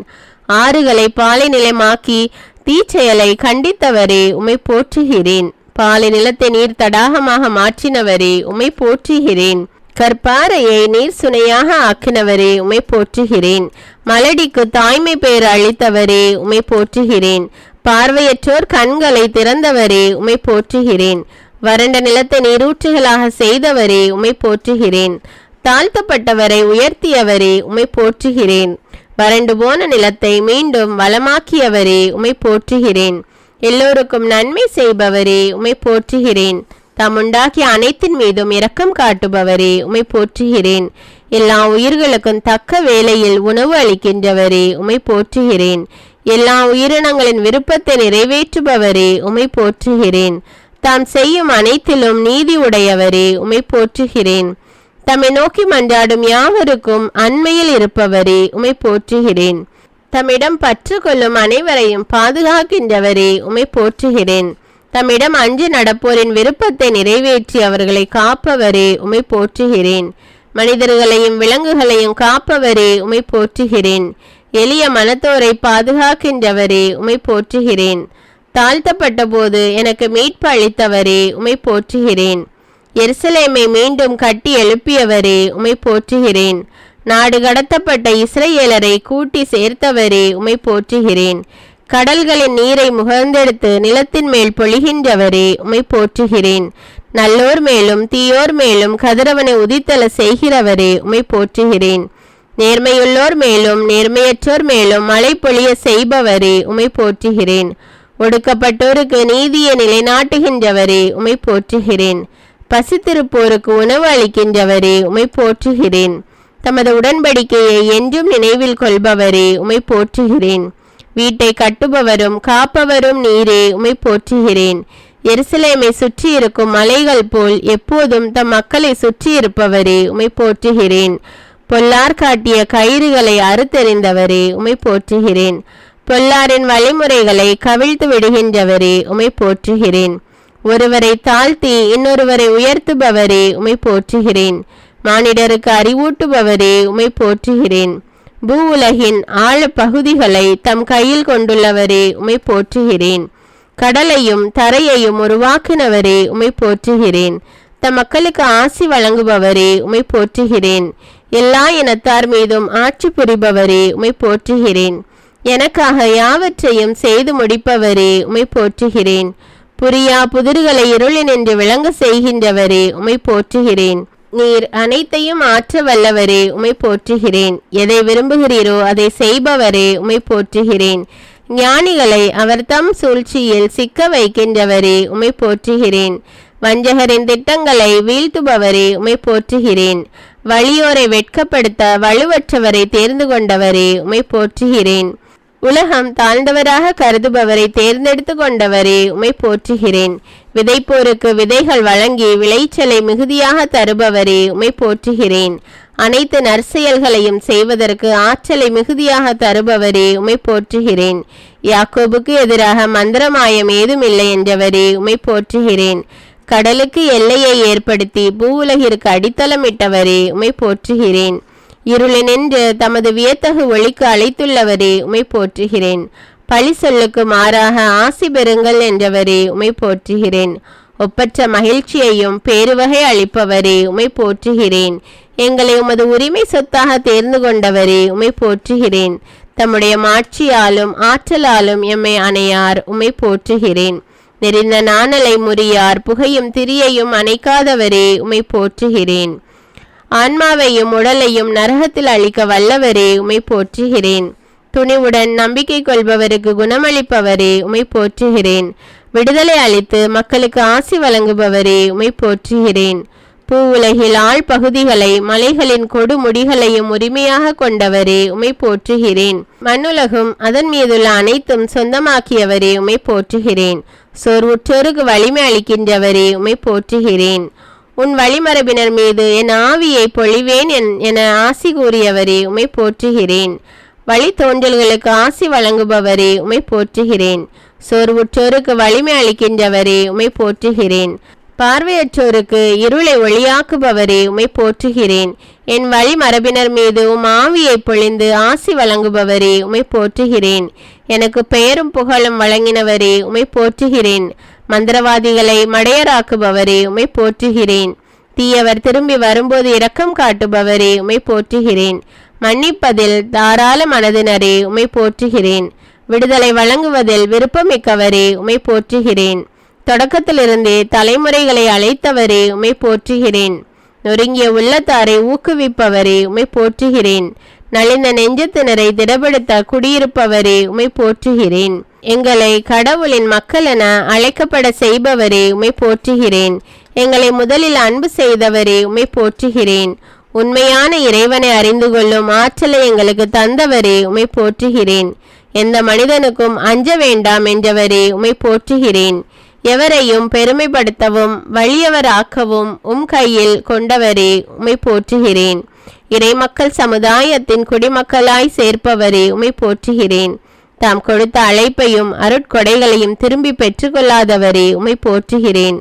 ஆறுகளை பாலை நிலமாக்கி தீச்செயலை கண்டித்தவரே உமை போற்றுகிறேன். பாலை நிலத்தை நீர் தடாகமாக மாற்றினவரே உமை போற்றுகிறேன். கற்பாறையை நீர் சுனையாக ஆக்கினவரே உமை போற்றுகிறேன். மலடிக்கு தாய்மை பேர் அளித்தவரே உமை போற்றுகிறேன். பார்வையற்றோர் கண்களை திறந்தவரே உமை போற்றுகிறேன். வறண்ட நிலத்தை நீரூற்றுகளாக செய்தவரே உமை போற்றுகிறேன். தாழ்த்தப்பட்டவரை உயர்த்தியவரே உமை போற்றுகிறேன். வறண்டு போன நிலத்தை மீண்டும் வளமாக்கியவரே உமை போற்றுகிறேன். எல்லோருக்கும் நன்மை செய்பவரே உமை போற்றுகிறேன். தம்முண்டாக்கிய அனைத்தின் மீதும் இரக்கம் காட்டுபவரே உமை போற்றுகிறேன். எல்லா உயிர்களுக்கும் தக்க வேளையில் உணவு அளிக்கின்றவரே உமை போற்றுகிறேன். எல்லா உயிரினங்களின் விருப்பத்தை நிறைவேற்றுபவரே உமை போற்றுகிறேன். தாம் செய்யும் அனைத்திலும் நீதி உடையவரே உமை போற்றுகிறேன். தம்மை நோக்கி மன்றாடும் யாவருக்கும் அண்மையில் இருப்பவரே உமை போற்றுகிறேன். தம்மிடம் பற்று கொள்ளும் அனைவரையும் பாதுகாக்கின்றவரே உமை போற்றுகிறேன். தம்மிடம் அஞ்சு நடப்போரின் விருப்பத்தை நிறைவேற்றி அவர்களை காப்பவரே உமை போற்றுகிறேன். மனிதர்களையும் விலங்குகளையும் காப்பவரே உமை போற்றுகிறேன். எளிய மனத்தோரை பாதுகாக்கின்றவரே உமை போற்றுகிறேன். தாழ்த்தப்பட்ட போது எனக்கு மீட்பு அளித்தவரே உமை போற்றுகிறேன். எருசலேமை மீண்டும் கட்டி எழுப்பியவரே உமை போற்றுகிறேன். நாடு கடத்தப்பட்ட இஸ்ரேலரை கூட்டி சேர்த்தவரே உமை போற்றுகிறேன். கடல்களின் நீரை முகர்ந்தெடுத்து நிலத்தின் மேல் பொழிகின்றவரே உமை போற்றுகிறேன். நல்லோர் மேலும் தீயோர் மேலும் கதிரவனை உதித்தல செய்கிறவரே உமை போற்றுகிறேன். நேர்மையுள்ளோர் மேலும் நேர்மையற்றோர் மேலும் மழை பொழிய செய்பவரே உமை போற்றுகிறேன். ஒடுக்கப்பட்டோருக்கு நீதியை நிலைநாட்டுகின்றவரே உமை போற்றுகிறேன். பசித்திருப்போருக்கு உணவு அளிக்கின்றவரே உமை போற்றுகிறேன். தமது உடன்படிக்கையை என்றும் நினைவில் கொள்பவரே உமை போற்றுகிறேன். வீட்டை கட்டுபவரும் காப்பவரும் நீரே, உம்மை போற்றுகிறேன். எருசலேமை சுற்றி இருக்கும் மலைகள் போல் எப்போதும் தம் மக்களை சுற்றி இருப்பவரே, உம்மை போற்றுகிறேன். பொல்லார் காட்டிய கயிறுகளை அறுத்தெறிந்தவரே, உம்மை போற்றுகிறேன். பொல்லாரின் வழிமுறைகளை கவிழ்த்து விடுகின்றவரே, உம்மை போற்றுகிறேன். ஒருவரை தாழ்த்தி இன்னொருவரை உயர்த்துபவரே, உம்மை போற்றுகிறேன். மானிடருக்கு அறிவூட்டுபவரே, உம்மை போற்றுகிறேன். பூ உலகின் ஆழ பகுதிகளை தம் கையில் கொண்டுள்ளவரே, உம்மை போற்றுகிறேன். கடலையும் தரையையும் உருவாக்கினவரே, உம்மை போற்றுகிறேன். தம் மக்களுக்கு ஆசி வழங்குபவரே, உம்மை போற்றுகிறேன். எல்லா இனத்தார் மீதும் ஆட்சி புரிபவரே, உம்மை போற்றுகிறேன். எனக்காக யாவற்றையும் செய்து முடிப்பவரே, உம்மை போற்றுகிறேன். புரியா புதிர்களை இருளினின்று விளங்க செய்கின்றவரே, உம்மை போற்றுகிறேன். நீர் அனைத்தையும் ஆற்ற வல்லவரே, உம்மை போற்றுகிறேன். எதை விரும்புகிறீரோ அதை செய்பவரே, உம்மை போற்றுகிறேன். ஞானிகளை அவர் தம் சூழ்ச்சியில் சிக்க வைக்கின்றவரே, உம்மை போற்றுகிறேன். வஞ்சகரின் திட்டங்களை வீழ்த்துபவரே, உம்மை போற்றுகிறேன். வலியோரை வெட்கப்படுத்த வலுவற்றவரை தேர்ந்து கொண்டவரே, உம்மை போற்றுகிறேன். உலகம் தாழ்ந்தவராக கருதுபவரை தேர்ந்தெடுத்து கொண்டவரே, உம்மை போற்றுகிறேன். விதைப்போருக்கு விதைகள் வழங்கி விளைச்சலை மிகுதியாக தருபவரே, உம்மை போற்றுகிறேன். அனைத்து நற்செயல்களையும் செய்வதற்கு ஆற்றலை மிகுதியாக தருபவரே, உம்மை போற்றுகிறேன். யாக்கோபுக்கு எதிராக மந்திரமாயம் ஏதுமில்லை என்றவரே, உம்மை போற்றுகிறேன். கடலுக்கு எல்லையை ஏற்படுத்தி பூவுலகிற்கு அடித்தளமிட்டவரே, உம்மை போற்றுகிறேன். இருளினின்று தமது வியத்தகு ஒளிக்கு அழைத்துள்ளவரே, உம்மை போற்றுகிறேன். பழி சொல்லுக்கு மாறாக ஆசி பெறுங்கள் என்றவரே, உம்மை போற்றுகிறேன். ஒப்பற்ற மகிழ்ச்சியையும் பேருவகை அளிப்பவரே, உம்மை போற்றுகிறேன். எங்களை உமது உரிமை சொத்தாக தேர்ந்து கொண்டவரே, உம்மை போற்றுகிறேன். தம்முடைய மாட்சியாலும் ஆற்றலாலும் எம்மை அணையார், உம்மை போற்றுகிறேன். நெறிந்த நாணலை முறியார் புகையும் திரியையும் அணைக்காதவரே, உம்மை போற்றுகிறேன். ஆன்மாவையும் உடலையும் நரகத்தில் அளிக்க வல்லவரே, உம்மை போற்றுகிறேன். துணிவுடன் நம்பிக்கை கொள்பவருக்கு குணமளிப்பவரே, உம்மை போற்றுகிறேன். விடுதலை அளித்து மக்களுக்கு ஆசி வழங்குபவரே, உம்மை போற்றுகிறேன். பூ உலகில் ஆழ் பகுதிகளை மலைகளின் கொடுமுடிகளையும் உரிமையாக கொண்டவரே, உம்மை போற்றுகிறேன். மண்ணுலகும் அதன் மீதுள்ள அனைத்தும் சொந்தமாக்கியவரே, உம்மை போற்றுகிறேன். சோர்வுற்றோருக்கு வலிமை அளிக்கின்றவரே, உம்மை போற்றுகிறேன். உன் வழிமரபினர் மீது என் ஆவியை பொழிவேன் என ஆசி கூறியவரே, உம்மை போற்றுகிறேன். வழி தோன்றல்களுக்கு ஆசி வழங்குபவரே, உம்மை போற்றுகிறேன். சோர்வுற்றோருக்கு வலிமை அளிக்கின்றவரே, உம்மை போற்றுகிறேன். பார்வையற்றோருக்கு இருளை ஒளியாக்குபவரே, உம்மை போற்றுகிறேன். என் வழிமரபினர் மீது உம் ஆவியை பொழிந்து ஆசி வழங்குபவரே, உம்மை போற்றுகிறேன். எனக்கு பெயரும் புகழும் வழங்கினவரே, உம்மை போற்றுகிறேன். மந்திரவாதிகளை மடையராக்குபவரே, உம்மை போற்றுகிறேன். தீயவர் திரும்பி வரும்போது இரக்கம் காட்டுபவரே, உம்மை போற்றுகிறேன். மன்னிப்பதில் தாராள மனதினரே, உம்மை போற்றுகிறேன். விடுதலை வழங்குவதில் விருப்பமிக்கவரே, உம்மை போற்றுகிறேன். தொடக்கத்திலிருந்தே தலைமுறைகளை அழைத்தவரே, உம்மை போற்றுகிறேன். நொறுங்கிய உள்ளத்தாரை ஊக்குவிப்பவரே, உம்மை போற்றுகிறேன். நலிந்த நெஞ்சத்தினரை திடப்படுத்த குடியிருப்பவரே, உம்மை போற்றுகிறேன். எங்களை கடவுளின் மக்கள் என அழைக்கப்பட செய்பவரே, உம்மை போற்றுகிறேன். எங்களை முதலில் அன்பு செய்தவரே, உம்மை போற்றுகிறேன். உண்மையான இறைவனை அறிந்து கொள்ளும் ஆற்றலை எங்களுக்கு தந்தவரே, உம்மை போற்றுகிறேன். எந்த மனிதனுக்கும் அஞ்ச வேண்டாம் என்றவரே, உம்மை போற்றுகிறேன். எவரையும் பெருமைப்படுத்தவும் வலியவர் ஆக்கவும் உம் கையில் கொண்டவரே, உம்மை போற்றுகிறேன். இறைமக்கள் சமுதாயத்தின் குடிமக்களாய் சேர்ப்பவரே, உம்மை போற்றுகிறேன். தாம் கொடுத்த அழைப்பையும் அருட்கொடைகளையும் திரும்பி பெற்றுக்கொள்ளாதவரே, உம்மை போற்றுகிறேன்.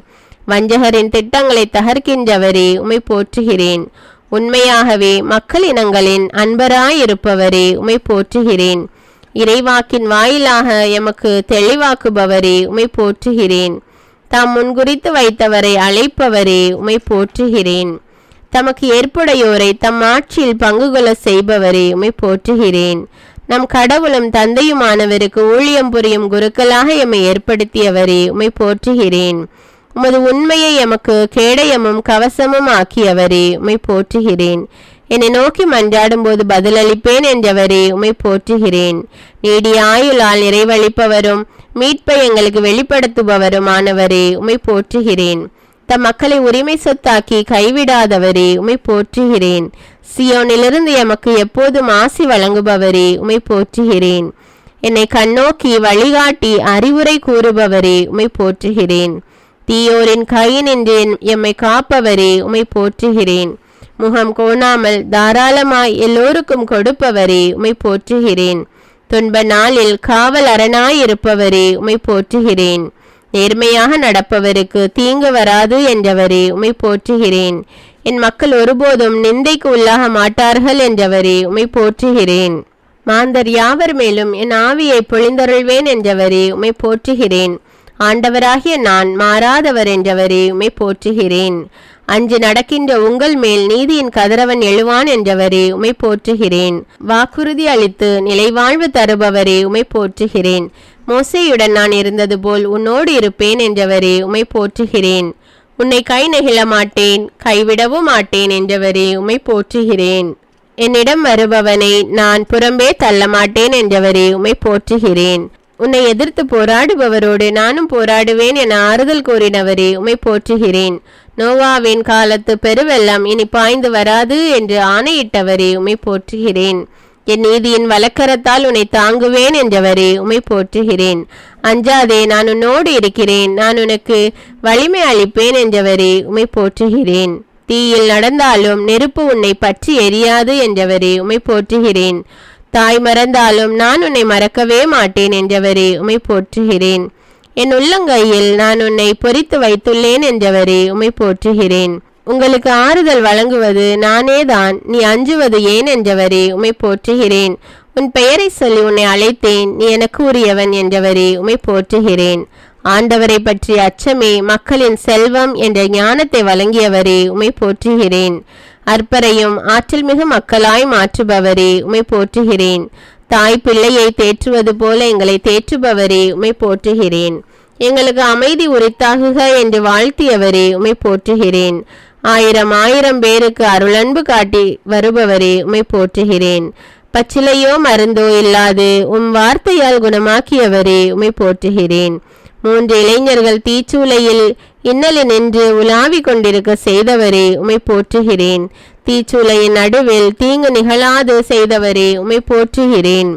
வஞ்சகரின் திட்டங்களை தகர்க்கின்றவரே, உம்மை போற்றுகிறேன். உண்மையாகவே மக்கள் இனங்களின் அன்பராயிருப்பவரே, உம்மை போற்றுகிறேன். இறைவாக்கின் வாயிலாக எமக்கு தெளிவாக்குபவரே, உம்மை போற்றுகிறேன். தாம் முன்குறித்து வைத்தவரை அழைப்பவரே, உம்மை போற்றுகிறேன். தமக்கு ஏற்புடையோரை தம் ஆட்சியில் பங்கு கொள்ள செய்பவரே, உம்மை போற்றுகிறேன். நம் கடவுளும் தந்தையுமானவருக்கு ஊழியம் புரியும் குருக்களாக எம்மை ஏற்படுத்தியவரே, உம்மை போற்றுகிறேன். உமது உண்மையை எமக்கு கேடயமும் கவசமும் ஆக்கியவரே, உம்மை போற்றுகிறேன். என்னை நோக்கி மன்றாடும் போது பதிலளிப்பேன் என்றவரே, உம்மை போற்றுகிறேன். நீடிய ஆயுளால் நிறைவளிப்பவரும் மீட்பை எங்களுக்கு வெளிப்படுத்துபவருமானவரே, உம்மை போற்றுகிறேன். தம் மக்களை உரிமை சொத்தாக்கி கைவிடாதவரே, உம்மை போற்றுகிறேன். சியோனிலிருந்து எமக்கு எப்போதும் ஆசி வழங்குபவரே, உம்மை போற்றுகிறேன். என்னை கண்ணோக்கி வழிகாட்டி அறிவுரை கூறுபவரே உம்மை போற்றுகிறேன். தீயோரின் கையினின்று எம்மை காப்பவரே உம்மை போற்றுகிறேன். முகம் கோணாமல் தாராளமாய் எல்லோருக்கும் கொடுப்பவரே உம்மை போற்றுகிறேன். துன்ப நாளில் காவல் அரணாயிருப்பவரே உம்மை போற்றுகிறேன். நேர்மையாக நடப்பவருக்கு தீங்கு வராது என்றவரே உம்மை போற்றுகிறேன். என் மக்கள் ஒருபோதும் நிந்தைக்கு உள்ளாக மாட்டார்கள் என்றவரே உம்மை போற்றுகிறேன். மாந்தர் யாவர் மேலும் என் ஆவியை பொழிந்தருள்வேன் என்றவரே உம்மை போற்றுகிறேன். ஆண்டவராகிய நான் மாறாதவர் என்றவரே உம்மை போற்றுகிறேன். அஞ்சு நடக்கின்ற உங்கள் மேல் நீதியின் கதிரவன் எழுவான் என்றவரே உம்மை போற்றுகிறேன். வாக்குறுதி அளித்து நிலைவாழ்வு தருபவரே உம்மை போற்றுகிறேன். மோசேயுடன் நான் இருந்தது போல் உன்னோடு இருப்பேன் என்றவரே உம்மை போற்றுகிறேன். உன்னை கை நெகிழ மாட்டேன், கைவிடவும் மாட்டேன் என்றவரே உம்மை போற்றுகிறேன். என்னிடம் வருபவனை நான் புறம்பே தள்ள மாட்டேன் என்றவரே உம்மை போற்றுகிறேன். உன்னை எதிர்த்து போராடுபவரோடு நானும் போராடுவேன் என ஆறுதல் கூறினவரே உம்மை போற்றுகிறேன். நோவாவின் காலத்து பெருவெள்ளம் இனி பாய்ந்து வராது என்று ஆணையிட்டவரே உம்மை போற்றுகிறேன். என் நீதியின் வலக்கரத்தால் உன்னை தாங்குவேன் என்றவரே உம்மை போற்றுகிறேன். அஞ்சாதே, நான் உன்னோடு இருக்கிறேன், நான் உனக்கு வலிமை அளிப்பேன் என்றவரே உம்மை போற்றுகிறேன். தீயில் நடந்தாலும் நெருப்பு உன்னை பற்றி எரியாது என்றவரே உம்மை போற்றுகிறேன். தாய் மறந்தாலும் நான் உன்னை மறக்கவே மாட்டேன் என்றவரே உம்மை போற்றுகிறேன். என் உள்ளங்கையில் நான் உன்னை பொறித்து வைத்துள்ளேன் என்றவரே உம்மை போற்றுகிறேன். உங்களுக்கு ஆறுதல் வழங்குவது நானேதான், நீ அஞ்சுவது ஏன் என்றவரே உம்மை போற்றுகிறேன். உன் பெயரை சொல்லி உன்னை அழைத்தேன், நீ எனக்கு உரியவன் என்றவரே உம்மை போற்றுகிறேன். ஆண்டவரை பற்றிய அச்சமே மக்களின் செல்வம் என்ற ஞானத்தை வழங்கியவரே உம்மை போற்றுகிறேன். அற்பரையும் ஆற்றல் மிகு மக்களாய் மாற்றுபவரே உம்மை போற்றுகிறேன். தாய் பிள்ளையை தேற்றுவது போல எங்களை தேற்றுபவரே உம்மை போற்றுகிறேன். எங்களுக்கு அமைதி உரித்தாகுக என்று வாழ்த்தியவரே உம்மை போற்றுகிறேன். ஆயிரம் ஆயிரம் பேருக்கு அருளன்பு காட்டி வருபவரே உம்மை போற்றுகிறேன். பச்சிலையோ மருந்தோ இல்லாது உம் வார்த்தையால் குணமாக்கியவரே உம்மை போற்றுகிறேன். 3 இளைஞர்கள் தீச்சூளையில் இன்னலில் நின்று உலாவி கொண்டிருக்க செய்தவரே உம்மை போற்றுகிறேன். தீச்சூளையின் நடுவில் தீங்கு நிகழாது செய்தவரே உம்மை போற்றுகிறேன்.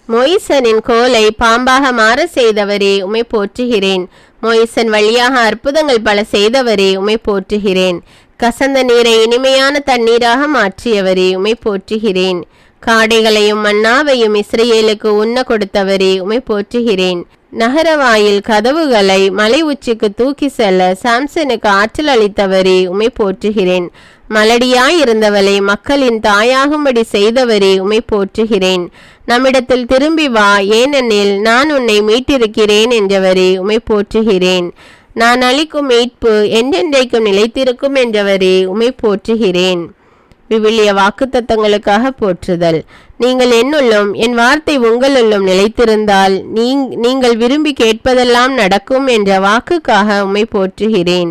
மோயிசனின் கோலை பாம்பாக மாற செய்தவரே உம்மை போற்றுகிறேன். மோயிசன் வழியாக அற்புதங்கள் பல செய்தவரே உம்மை போற்றுகிறேன். கசந்த நீரை இனிமையான தண்ணீராக மாற்றியவரே உம்மை போற்றுகிறேன். காடைகளையும் மன்னாவையும் இஸ்ரேலுக்கு உண்ண கொடுத்தவரே உம்மை போற்றுகிறேன். நகரவாயில் கதவுகளை மலை உச்சிக்கு தூக்கி செல்ல சாம்சனுக்கு ஆற்றல் அளித்தவரே உம்மை போற்றுகிறேன். மலடியாயிருந்தவளை மக்களின் தாயாகும்படி செய்தவரே உம்மை போற்றுகிறேன். நம்மிடத்தில் திரும்பி வா, ஏனெனில் நான் உன்னை மீட்டிருக்கிறேன் என்றவரே உம்மை போற்றுகிறேன். நான் அளிக்கும் மீட்பு என்றென்றைக்கும் நிலைத்திருக்கும் என்றவரே உம்மை போற்றுகிறேன். விவிலிய வாக்குத்தத்தங்களுக்காக போற்றுதல். நீங்கள் என்னுள்ளும் என் வார்த்தை உங்களுள்ளும் நிலைத்திருந்தால் நீங்கள் விரும்பி கேட்பதெல்லாம் நடக்கும் என்ற வாக்குக்காக உம்மை போற்றுகிறேன்.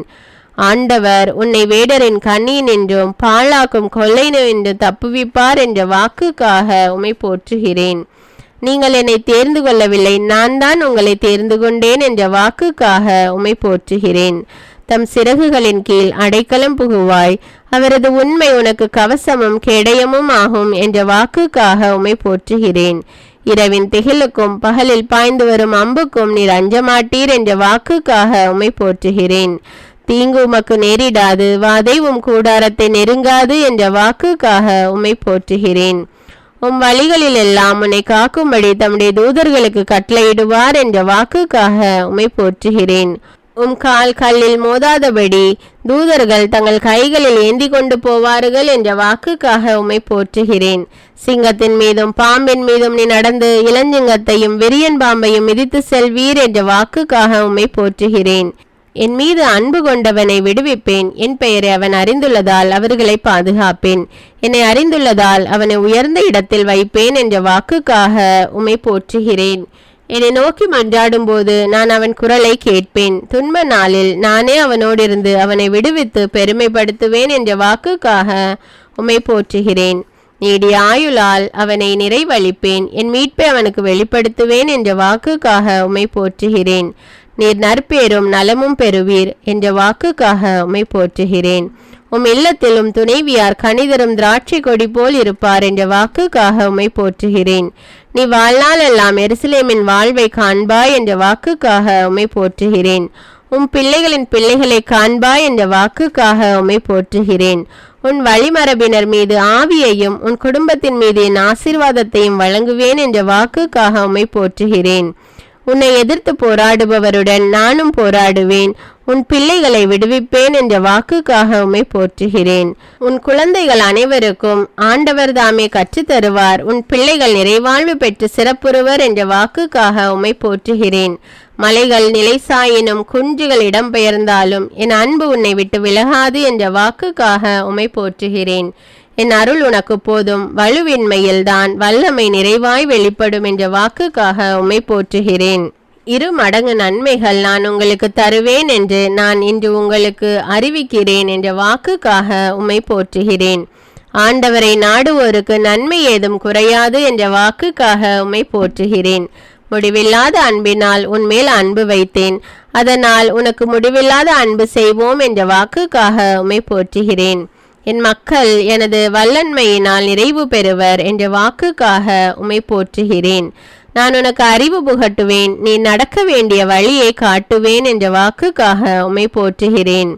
ஆண்டவர் உன்னை வேடரின் கண்ணியினின்றும் பாழாக்கும் கொள்ளை நின்று தப்புவிப்பார் என்ற வாக்குக்காக உம்மை போற்றுகிறேன். நீங்கள் என்னை தேர்ந்து கொள்ளவில்லை, நான் தான் உங்களை தேர்ந்து கொண்டேன் என்ற வாக்குக்காக உம்மை போற்றுகிறேன். தம் சிறகுகளின் கீழ் அடைக்கலம் புகுவாய், அவரது உண்மை உனக்கு கவசமும் கேடயமும் ஆகும் என்ற வாக்குக்காக உம்மை போற்றுகிறேன். இரவின் திகிலுக்கும் பகலில் பாய்ந்து வரும் அம்புக்கும் நீர் அஞ்சமாட்டீர் என்ற வாக்குக்காக உம்மை போற்றுகிறேன். தீங்கு உமக்கு நேரிடாது, வாதை உம் கூடாரத்தை நெருங்காது என்ற வாக்குக்காக உம்மை போற்றுகிறேன். உம் வழிகளில் எல்லாம் உன்னை காக்கும்படி தம்முடைய தூதர்களுக்கு கட்டளையிடுவார் என்ற வாக்குக்காக உம்மை போற்றுகிறேன். உம் கால் கல்லில் மோதாதபடி தூதர்கள் தங்கள் கைகளில் ஏந்தி கொண்டு போவார்கள் என்ற வாக்குக்காக உம்மை போற்றுகிறேன். சிங்கத்தின் மீதும் பாம்பின் மீதும் நீ நடந்து இளஞ்சிங்கத்தையும் விரியன் பாம்பையும் மிதித்து செல்வீர் என்ற வாக்குக்காக உம்மை போற்றுகிறேன். என் மீது அன்பு கொண்டவனை விடுவிப்பேன், என் பெயரை அவன் அறிந்துள்ளதால் அவர்களை பாதுகாப்பேன், என்னை அறிந்துள்ளதால் அவனை உயர்ந்த இடத்தில் வைப்பேன் என்ற வாக்குக்காக உம்மை போற்றுகிறேன். என்னை நோக்கி மன்றாடும் போது நான் அவன் குரலை கேட்பேன். துன்ப நாளில் நானே அவனோடிருந்து அவனை விடுவித்து பெருமைப்படுத்துவேன் என்ற வாக்குக்காக உம்மை போற்றுகிறேன். நீடிய ஆயுளால் அவனை நிறைவளிப்பேன், என் மீட்பை அவனுக்கு வெளிப்படுத்துவேன் என்ற வாக்குக்காக உம்மை போற்றுகிறேன். நீர் நற்பேரும் நலமும் பெறுவீர் என்ற வாக்குக்காக உம்மை போற்றுகிறேன். உம் இல்லத்திலும் துணைவியார் கனிதரும் திராட்சை கொடி போல் இருப்பார் என்ற வாக்குக்காக உம்மை போற்றுகிறேன். நீ வாழ்நாள் எல்லாம் எருசலேமின் வாழ்வை காண்பாய் என்ற வாக்குக்காக உம்மை போற்றுகிறேன். உம் பிள்ளைகளின் பிள்ளைகளை காண்பாய் என்ற வாக்குக்காக உம்மை போற்றுகிறேன். உன் வழிமரபினர் மீது ஆவியையும் உன் குடும்பத்தின் மீது என் ஆசீர்வாதத்தையும் வழங்குவேன் என்ற வாக்குக்காக உம்மை போற்றுகிறேன். உன்னை எதிர்த்து போராடுபவருடன் நானும் போராடுவேன். உன் பிள்ளைகளை விடுவிப்பேன் என்ற வாக்குக்காக உம்மை போற்றுகிறேன். உன் குழந்தைகள் அனைவருக்கும் ஆண்டவர் தாமே கற்றுத்தருவார். உன் பிள்ளைகள் நிறைவாழ்வு பெற்று சிறப்புறுவர் என்ற வாக்குக்காக உம்மை போற்றுகிறேன். மலைகள் நிலைசாயினும் குன்றுகள் இடம்பெயர்ந்தாலும் என் அன்பு உன்னை விட்டு விலகாது என்ற வாக்குக்காக உம்மை போற்றுகிறேன். என் அருள் உனக்கு போதும், வலுவின்மையில்தான் வல்லமை நிறைவாய் வெளிப்படும் என்ற வாக்குக்காக உம்மை போற்றுகிறேன். 2 மடங்கு நன்மைகள் நான் உங்களுக்கு தருவேன் என்று நான் இன்று உங்களுக்கு அறிவிக்கிறேன் என்ற வாக்குக்காக உம்மை போற்றுகிறேன். ஆண்டவரை நாடுவோருக்கு நன்மை ஏதும் குறையாது என்ற வாக்குக்காக உம்மை போற்றுகிறேன். முடிவில்லாத அன்பினால் உன்மேல் அன்பு வைத்தேன், அதனால் உனக்கு முடிவில்லாத அன்பு செய்வோம் என்ற வாக்குக்காக உம்மை போற்றுகிறேன். என் மக்கள் எனது வல்லன்மையினால் நிறைவு பெறுவர் என்ற வாக்குக்காக உம்மை போற்றுகிறேன். நான் உனக்கு அறிவு புகட்டுவேன், நீ நடக்க வேண்டிய வழியை காட்டுவேன் என்ற வாக்குக்காக உம்மை போற்றுகிறேன்.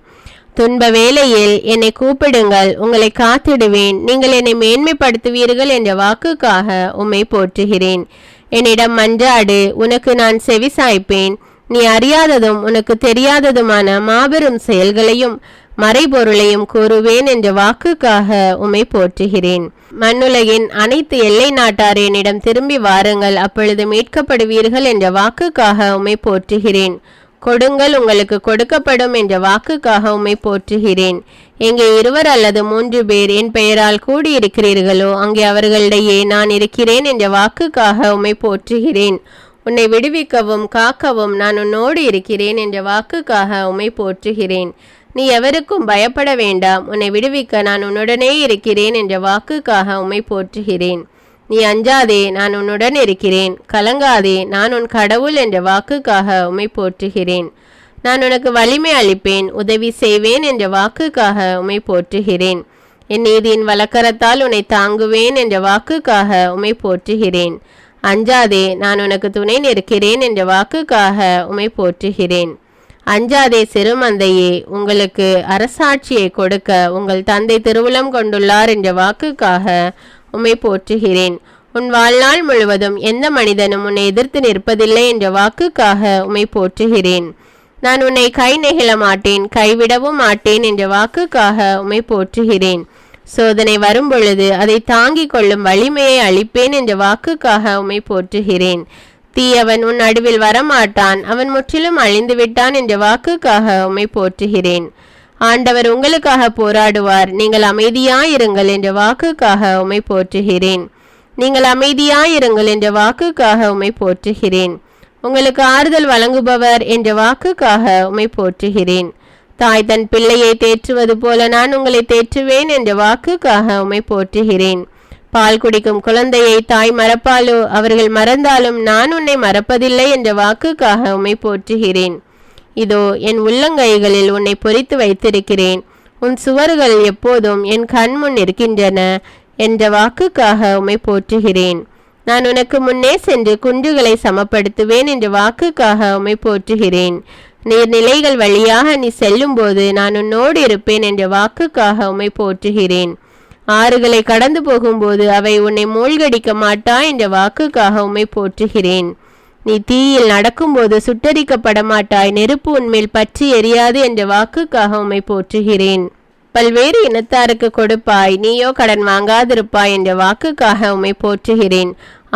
துன்ப வேளையில் என்னை கூப்பிடுங்கள், உங்களை காத்திடுவேன், நீங்கள் என்னை மேன்மைப்படுத்துவீர்கள் என்ற வாக்குக்காக உம்மை போற்றுகிறேன். என்னிடம் மன்றாடு, உனக்கு நான் செவிசாய்ப்பேன். நீ அறியாததும் உனக்கு தெரியாததுமான மாபெரும் செயல்களையும் மறைபொருளையும் கூறுவேன் என்ற வாக்குக்காக உம்மை போற்றுகிறேன். மண்ணுலகின் அனைத்து எல்லை நாட்டார் என்னிடம் திரும்பி வாருங்கள், அப்பொழுது மீட்கப்படுவீர்கள் என்ற வாக்குக்காக உம்மை போற்றுகிறேன். கொடுங்கள், உங்களுக்கு கொடுக்கப்படும் என்ற வாக்குக்காக உம்மை போற்றுகிறேன். எங்கே 2 அல்லது 3 பேர் என் பெயரால் கூடியிருக்கிறீர்களோ அங்கே அவர்களிடையே நான் இருக்கிறேன் என்ற வாக்குக்காக உம்மை போற்றுகிறேன். உன்னை விடுவிக்கவும் காக்கவும் நான் உன்னோடு இருக்கிறேன் என்ற வாக்குக்காக உம்மை போற்றுகிறேன். நீ எவருக்கும் பயப்பட வேண்டாம், உன்னை விடுவிக்க நான் உன்னுடனே இருக்கிறேன் என்ற வாக்குக்காக உம்மை போற்றுகிறேன். நீ அஞ்சாதே, நான் உன்னுடன் இருக்கிறேன், கலங்காதே, நான் உன் கடவுள் என்ற வாக்குக்காக உம்மை போற்றுகிறேன். நான் உனக்கு வலிமை அளிப்பேன், உதவி செய்வேன் என்ற வாக்குக்காக உம்மை போற்றுகிறேன். என் நீதியின் வலக்கரத்தால் உன்னை தாங்குவேன் என்ற வாக்குக்காக உம்மை போற்றுகிறேன். அஞ்சாதே, நான் உனக்கு துணை நிற்கிறேன் என்ற வாக்குக்காக உம்மை போற்றுகிறேன். அஞ்சாதே சிறுமந்தையே, உங்களுக்கு அரசாட்சியை கொடுக்க உங்கள் தந்தை திருவுளம் கொண்டுள்ளார் என்ற வாக்குக்காக உம்மை போற்றுகிறேன். உன் வாழ்நாள் முழுவதும் எந்த மனிதனும் உன்னை எதிர்த்து நிற்பதில்லை என்ற வாக்குக்காக உம்மை போற்றுகிறேன். நான் உன்னை கை நெகிழ மாட்டேன், கைவிடவும் மாட்டேன் என்ற வாக்குக்காக உம்மை போற்றுகிறேன். சோதனை வரும்பொழுது அதை தாங்கிக் கொள்ளும் வலிமையை அளிப்பேன் என்ற வாக்குக்காக உம்மை போற்றுகிறேன். தீயவன் உன் நடுவில் வரமாட்டான், அவன் முற்றிலும் அழிந்து விட்டான் என்ற வாக்குக்காக உம்மை போற்றுகிறேன். ஆண்டவர் உங்களுக்காக போராடுவார், நீங்கள் அமைதியாயிருங்கள் என்ற வாக்குக்காக உம்மை போற்றுகிறேன். நீங்கள் அமைதியாயிருங்கள் என்ற வாக்குக்காக உம்மை போற்றுகிறேன். உங்களுக்கு ஆறுதல் வழங்குபவர் என்ற வாக்குக்காக உம்மை போற்றுகிறேன். தாய் தன் பிள்ளையை தேற்றுவது போல நான் உங்களை தேற்றுவேன் என்ற வாக்குக்காக உம்மை போற்றுகிறேன். பால் குடிக்கும் குழந்தையை தாய் மறப்பாலோ, அவர்கள் மறந்தாலும் நான் உன்னை மறப்பதில்லை என்ற வாக்குக்காக உம்மை போற்றுகிறேன். இதோ என் உள்ளங்கைகளில் உன்னை பொறித்து வைத்திருக்கிறேன், உன் சுவர்கள் எப்போதும் என் கண்முன் இருக்கின்றன என்ற வாக்குக்காக உம்மை போற்றுகிறேன். நான் உனக்கு முன்னே சென்று குன்றுகளை சமப்படுத்துவேன் என்ற வாக்குக்காக உம்மை போற்றுகிறேன். நீர்நிலைகள் வழியாக நீ செல்லும் போது நான் உன்னோடு இருப்பேன் என்ற வாக்குக்காக உம்மை போற்றுகிறேன். ஆறுகளை கடந்து போகும்போது அவை உன்னை மூழ்கடிக்க மாட்டா என்ற வாக்குக்காக உம்மை போற்றுகிறேன். நீ தீயில் நடக்கும்போது சுட்டரிக்கப்பட மாட்டாய், நெருப்பு உன்மேல் பற்றி எரியாது என்ற வாக்குக்காக உம்மை போற்றுகிறேன். பல்வேறு இனத்தாருக்கு கொடுப்பாய், நீயோ கடன் வாங்காதிருப்பாய் என்ற வாக்குக்காக உம்மை போற்றுகிறேன்.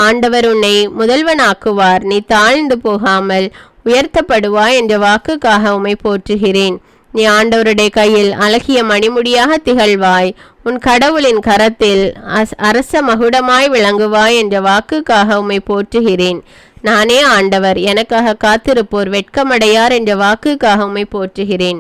ஆண்டவர் உன்னை முதல்வனாக்குவார், நீ தாழ்ந்து போகாமல் உயர்த்தப்படுவாய் என்ற வாக்குக்காக உம்மை போற்றுகிறேன். நீ ஆண்டவருடைய கையில் அழகிய மணிமுடியாக திகழ்வாய், உன் கடவுளின் கரத்தில் அரச மகுடமாய் விளங்குவாய் என்ற வாக்குக்காக உம்மை போற்றுகிறேன். நானே ஆண்டவர், எனக்காக காத்திருப்போர் வெட்கமடையார் என்ற வாக்குக்காக உம்மை போற்றுகிறேன்.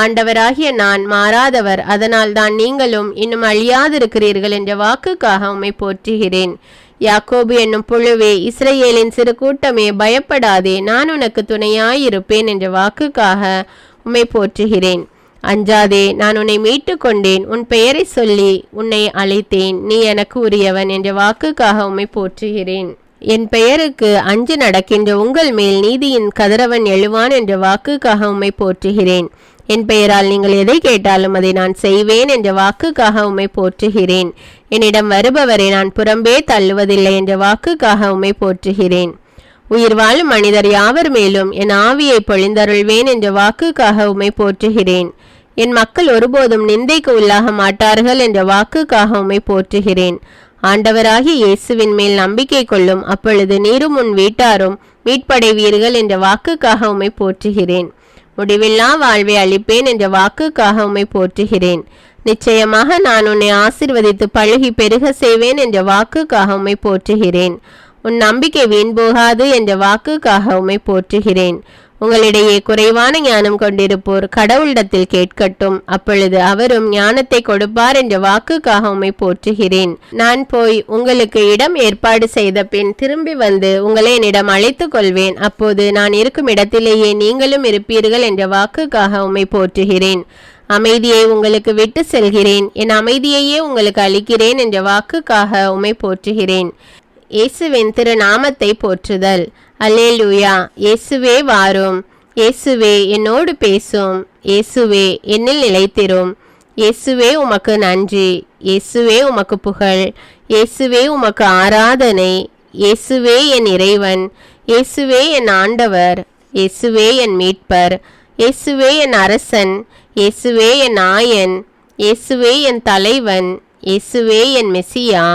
ஆண்டவராகிய நான் மாறாதவர், அதனால் தான் நீங்களும் இன்னும் அழியாதிருக்கிறீர்கள் என்ற வாக்குக்காக உம்மை போற்றுகிறேன். யாக்கோபு என்னும் புழுவே, இஸ்ரவேலின் சிறு கூட்டமே, பயப்படாதே, நான் உனக்கு துணையாயிருப்பேன் என்ற வாக்குக்காக உம்மை போற்றுகிறேன். அஞ்சாதே, நான் உன்னை மீட்டு கொண்டேன், உன் பெயரை சொல்லி உன்னை அழைத்தேன், நீ எனக்கு உரியவன் என்ற வாக்குக்காக உம்மை போற்றுகிறேன். என் பெயருக்கு அஞ்சு நடக்கின்ற உங்கள் மேல் நீதியின் கதிரவன் எழுவான் என்ற வாக்குக்காக உம்மை போற்றுகிறேன். என் பெயரால் நீங்கள் எதை கேட்டாலும் அதை நான் செய்வேன் என்ற வாக்குக்காக உம்மை போற்றுகிறேன். என்னிடம் வருபவரை நான் புறம்பே தள்ளுவதில்லை என்ற வாக்குக்காக உம்மை போற்றுகிறேன். உயிர் வாழும் மனிதர் யாவர் மேலும் என் ஆவியை பொழிந்தருள்வேன் என்ற வாக்குக்காக உம்மை போற்றுகிறேன். என் மக்கள் ஒருபோதும் நிந்தைக்கு உள்ளாக மாட்டார்கள் என்ற வாக்குக்காக உம்மை போற்றுகிறேன். ஆண்டவராகிய இயேசுவின் மேல் நம்பிக்கை கொள்ளும், அப்பொழுது நீரும் உன் வீட்டாரும் மீட்படைவீர்கள் என்ற வாக்குக்காக உம்மை போற்றுகிறேன். முடிவில்லா வாழ்வை அளிப்பேன் என்ற வாக்குக்காக உம்மை போற்றுகிறேன். நிச்சயமாக நான் உன்னை ஆசீர்வதித்து பழுகி பெருக செய்வேன் என்ற வாக்குக்காக உம்மை போற்றுகிறேன். உன் நம்பிக்கை வீண் போகாது என்ற வாக்குக்காக உம்மை போற்றுகிறேன். உங்களிடையே குறைவான ஞானம் கொண்டிருப்போர் கடவுளிடத்தில் கேட்கட்டும், அப்பொழுது அவரும் ஞானத்தை கொடுப்பார் என்ற வாக்குக்காக உம்மை போற்றுகிறேன். நான் போய் உங்களுக்கு இடம் ஏற்பாடு செய்த பின் திரும்பி வந்து உங்களை என்னிடம் அழைத்து கொள்வேன். அப்போது நான் இருக்கும் இடத்திலேயே நீங்களும் இருப்பீர்கள் என்ற வாக்குக்காக உம்மை போற்றுகிறேன். அமைதியை உங்களுக்கு விட்டு செல்கிறேன், என் அமைதியையே உங்களுக்கு அளிக்கிறேன் என்ற வாக்குக்காக உம்மை போற்றுகிறேன். இயேசுவின் திருநாமத்தை போற்றுதல். அல்லேலூயா. இயேசுவே வாரும். இயேசுவே என்னோடு பேசும். இயேசுவே என்னில் நிலைத்திரும். இயேசுவே உமக்கு நன்றி. இயேசுவே உமக்கு புகழ். இயேசுவே உமக்கு ஆராதனை. இயேசுவே என் இறைவன். இயேசுவே என் ஆண்டவர். இயேசுவே என் மீட்பர். இயேசுவே என் அரசன். இயேசுவே என் ஆயன். இயேசுவே என் தலைவன். இயேசுவே என் மெசியா.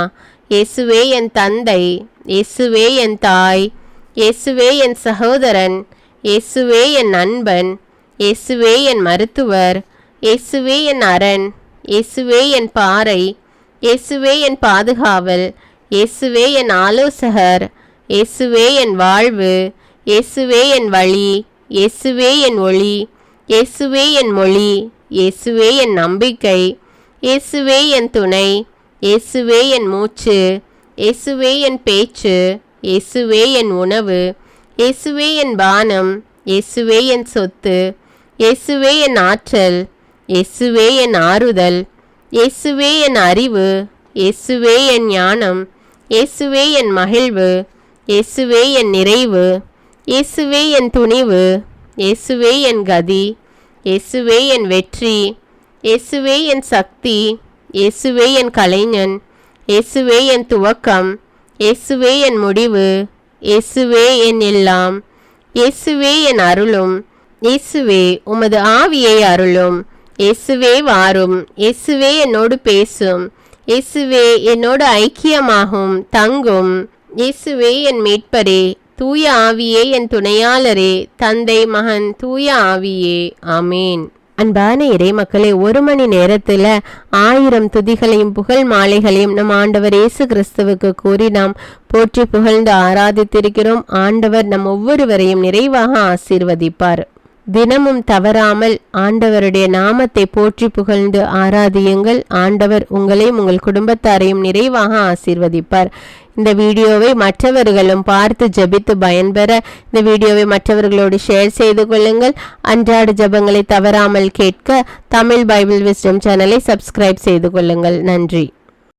இயேசுவே என் தந்தை. இயேசுவே என் தாய். இயேசுவே என் சகோதரன். இயேசுவே என் நண்பன். இயேசுவே என் மருத்துவர். இயேசுவே என் அரண். இயேசுவே என் பாறை. இயேசுவே என் பாதுகாவல். இயேசுவே என் ஆலோசகர். இயேசுவே என் வாழ்வு. இயேசுவே என் வழி. இயேசுவே என் ஒளி. இயேசுவே என் மொழி. இயேசுவே என் நம்பிக்கை. இயேசுவே என் துணை. இயேசுவே என் மூச்சு. இயேசுவே என் பேச்சு. இயேசுவே என் உணவு. இயேசுவே என் பானம். இயேசுவே என் சொத்து. இயேசுவே என் ஆற்றல். இயேசுவே என் ஆறுதல். இயேசுவே என் அறிவு. இயேசுவே என் ஞானம். இயேசுவே என் மகிழ்வு. இயேசுவே என் நிறைவு. இயேசுவே என் துணிவு. இயேசுவே என் கதி. இயேசுவே என் வெற்றி. இயேசுவே என் சக்தி. இயேசுவே என் கலைஞன். இயேசுவே என் துவக்கம். இயேசுவே என் முடிவு. இயேசுவே என் எல்லாம். இயேசுவே என் அருளும். இயேசுவே உமது ஆவியை அருளும். இயேசுவே வாரும். இயேசுவே என்னோடு பேசும். இயேசுவே என்னோடு ஐக்கியமாகும் தங்கும். இயேசுவே என் மீட்பரே. தூய ஆவியே என் துணையாளரே. தந்தை மகன் தூய ஆவியே. ஆமேன். அன்பான இறை மக்களே, 1 மணி நேரத்தில் 1000 துதிகளையும் புகழ் மாலைகளையும் நம் ஆண்டவர் இயேசு கிறிஸ்துவுக்கு கூறி நாம் போற்றி புகழ்ந்து ஆராதித்திருக்கிறோம். ஆண்டவர் நம் ஒவ்வொருவரையும் நிறைவாக ஆசீர்வதிப்பார். தினமும் தவறாமல் ஆண்டவருடைய நாமத்தை போற்றி புகழ்ந்து ஆராதியுங்கள். ஆண்டவர் உங்களையும் உங்கள் குடும்பத்தாரையும் நிறைவாக ஆசீர்வதிப்பார். இந்த வீடியோவை மற்றவர்களும் பார்த்து ஜெபித்து பயன்பெற இந்த வீடியோவை மற்றவர்களோடு ஷேர் செய்து கொள்ளுங்கள். அன்றாட ஜெபங்களை தவறாமல் கேட்க தமிழ் பைபிள் விஸ்டம் சேனலை சப்ஸ்கிரைப் செய்து கொள்ளுங்கள். நன்றி.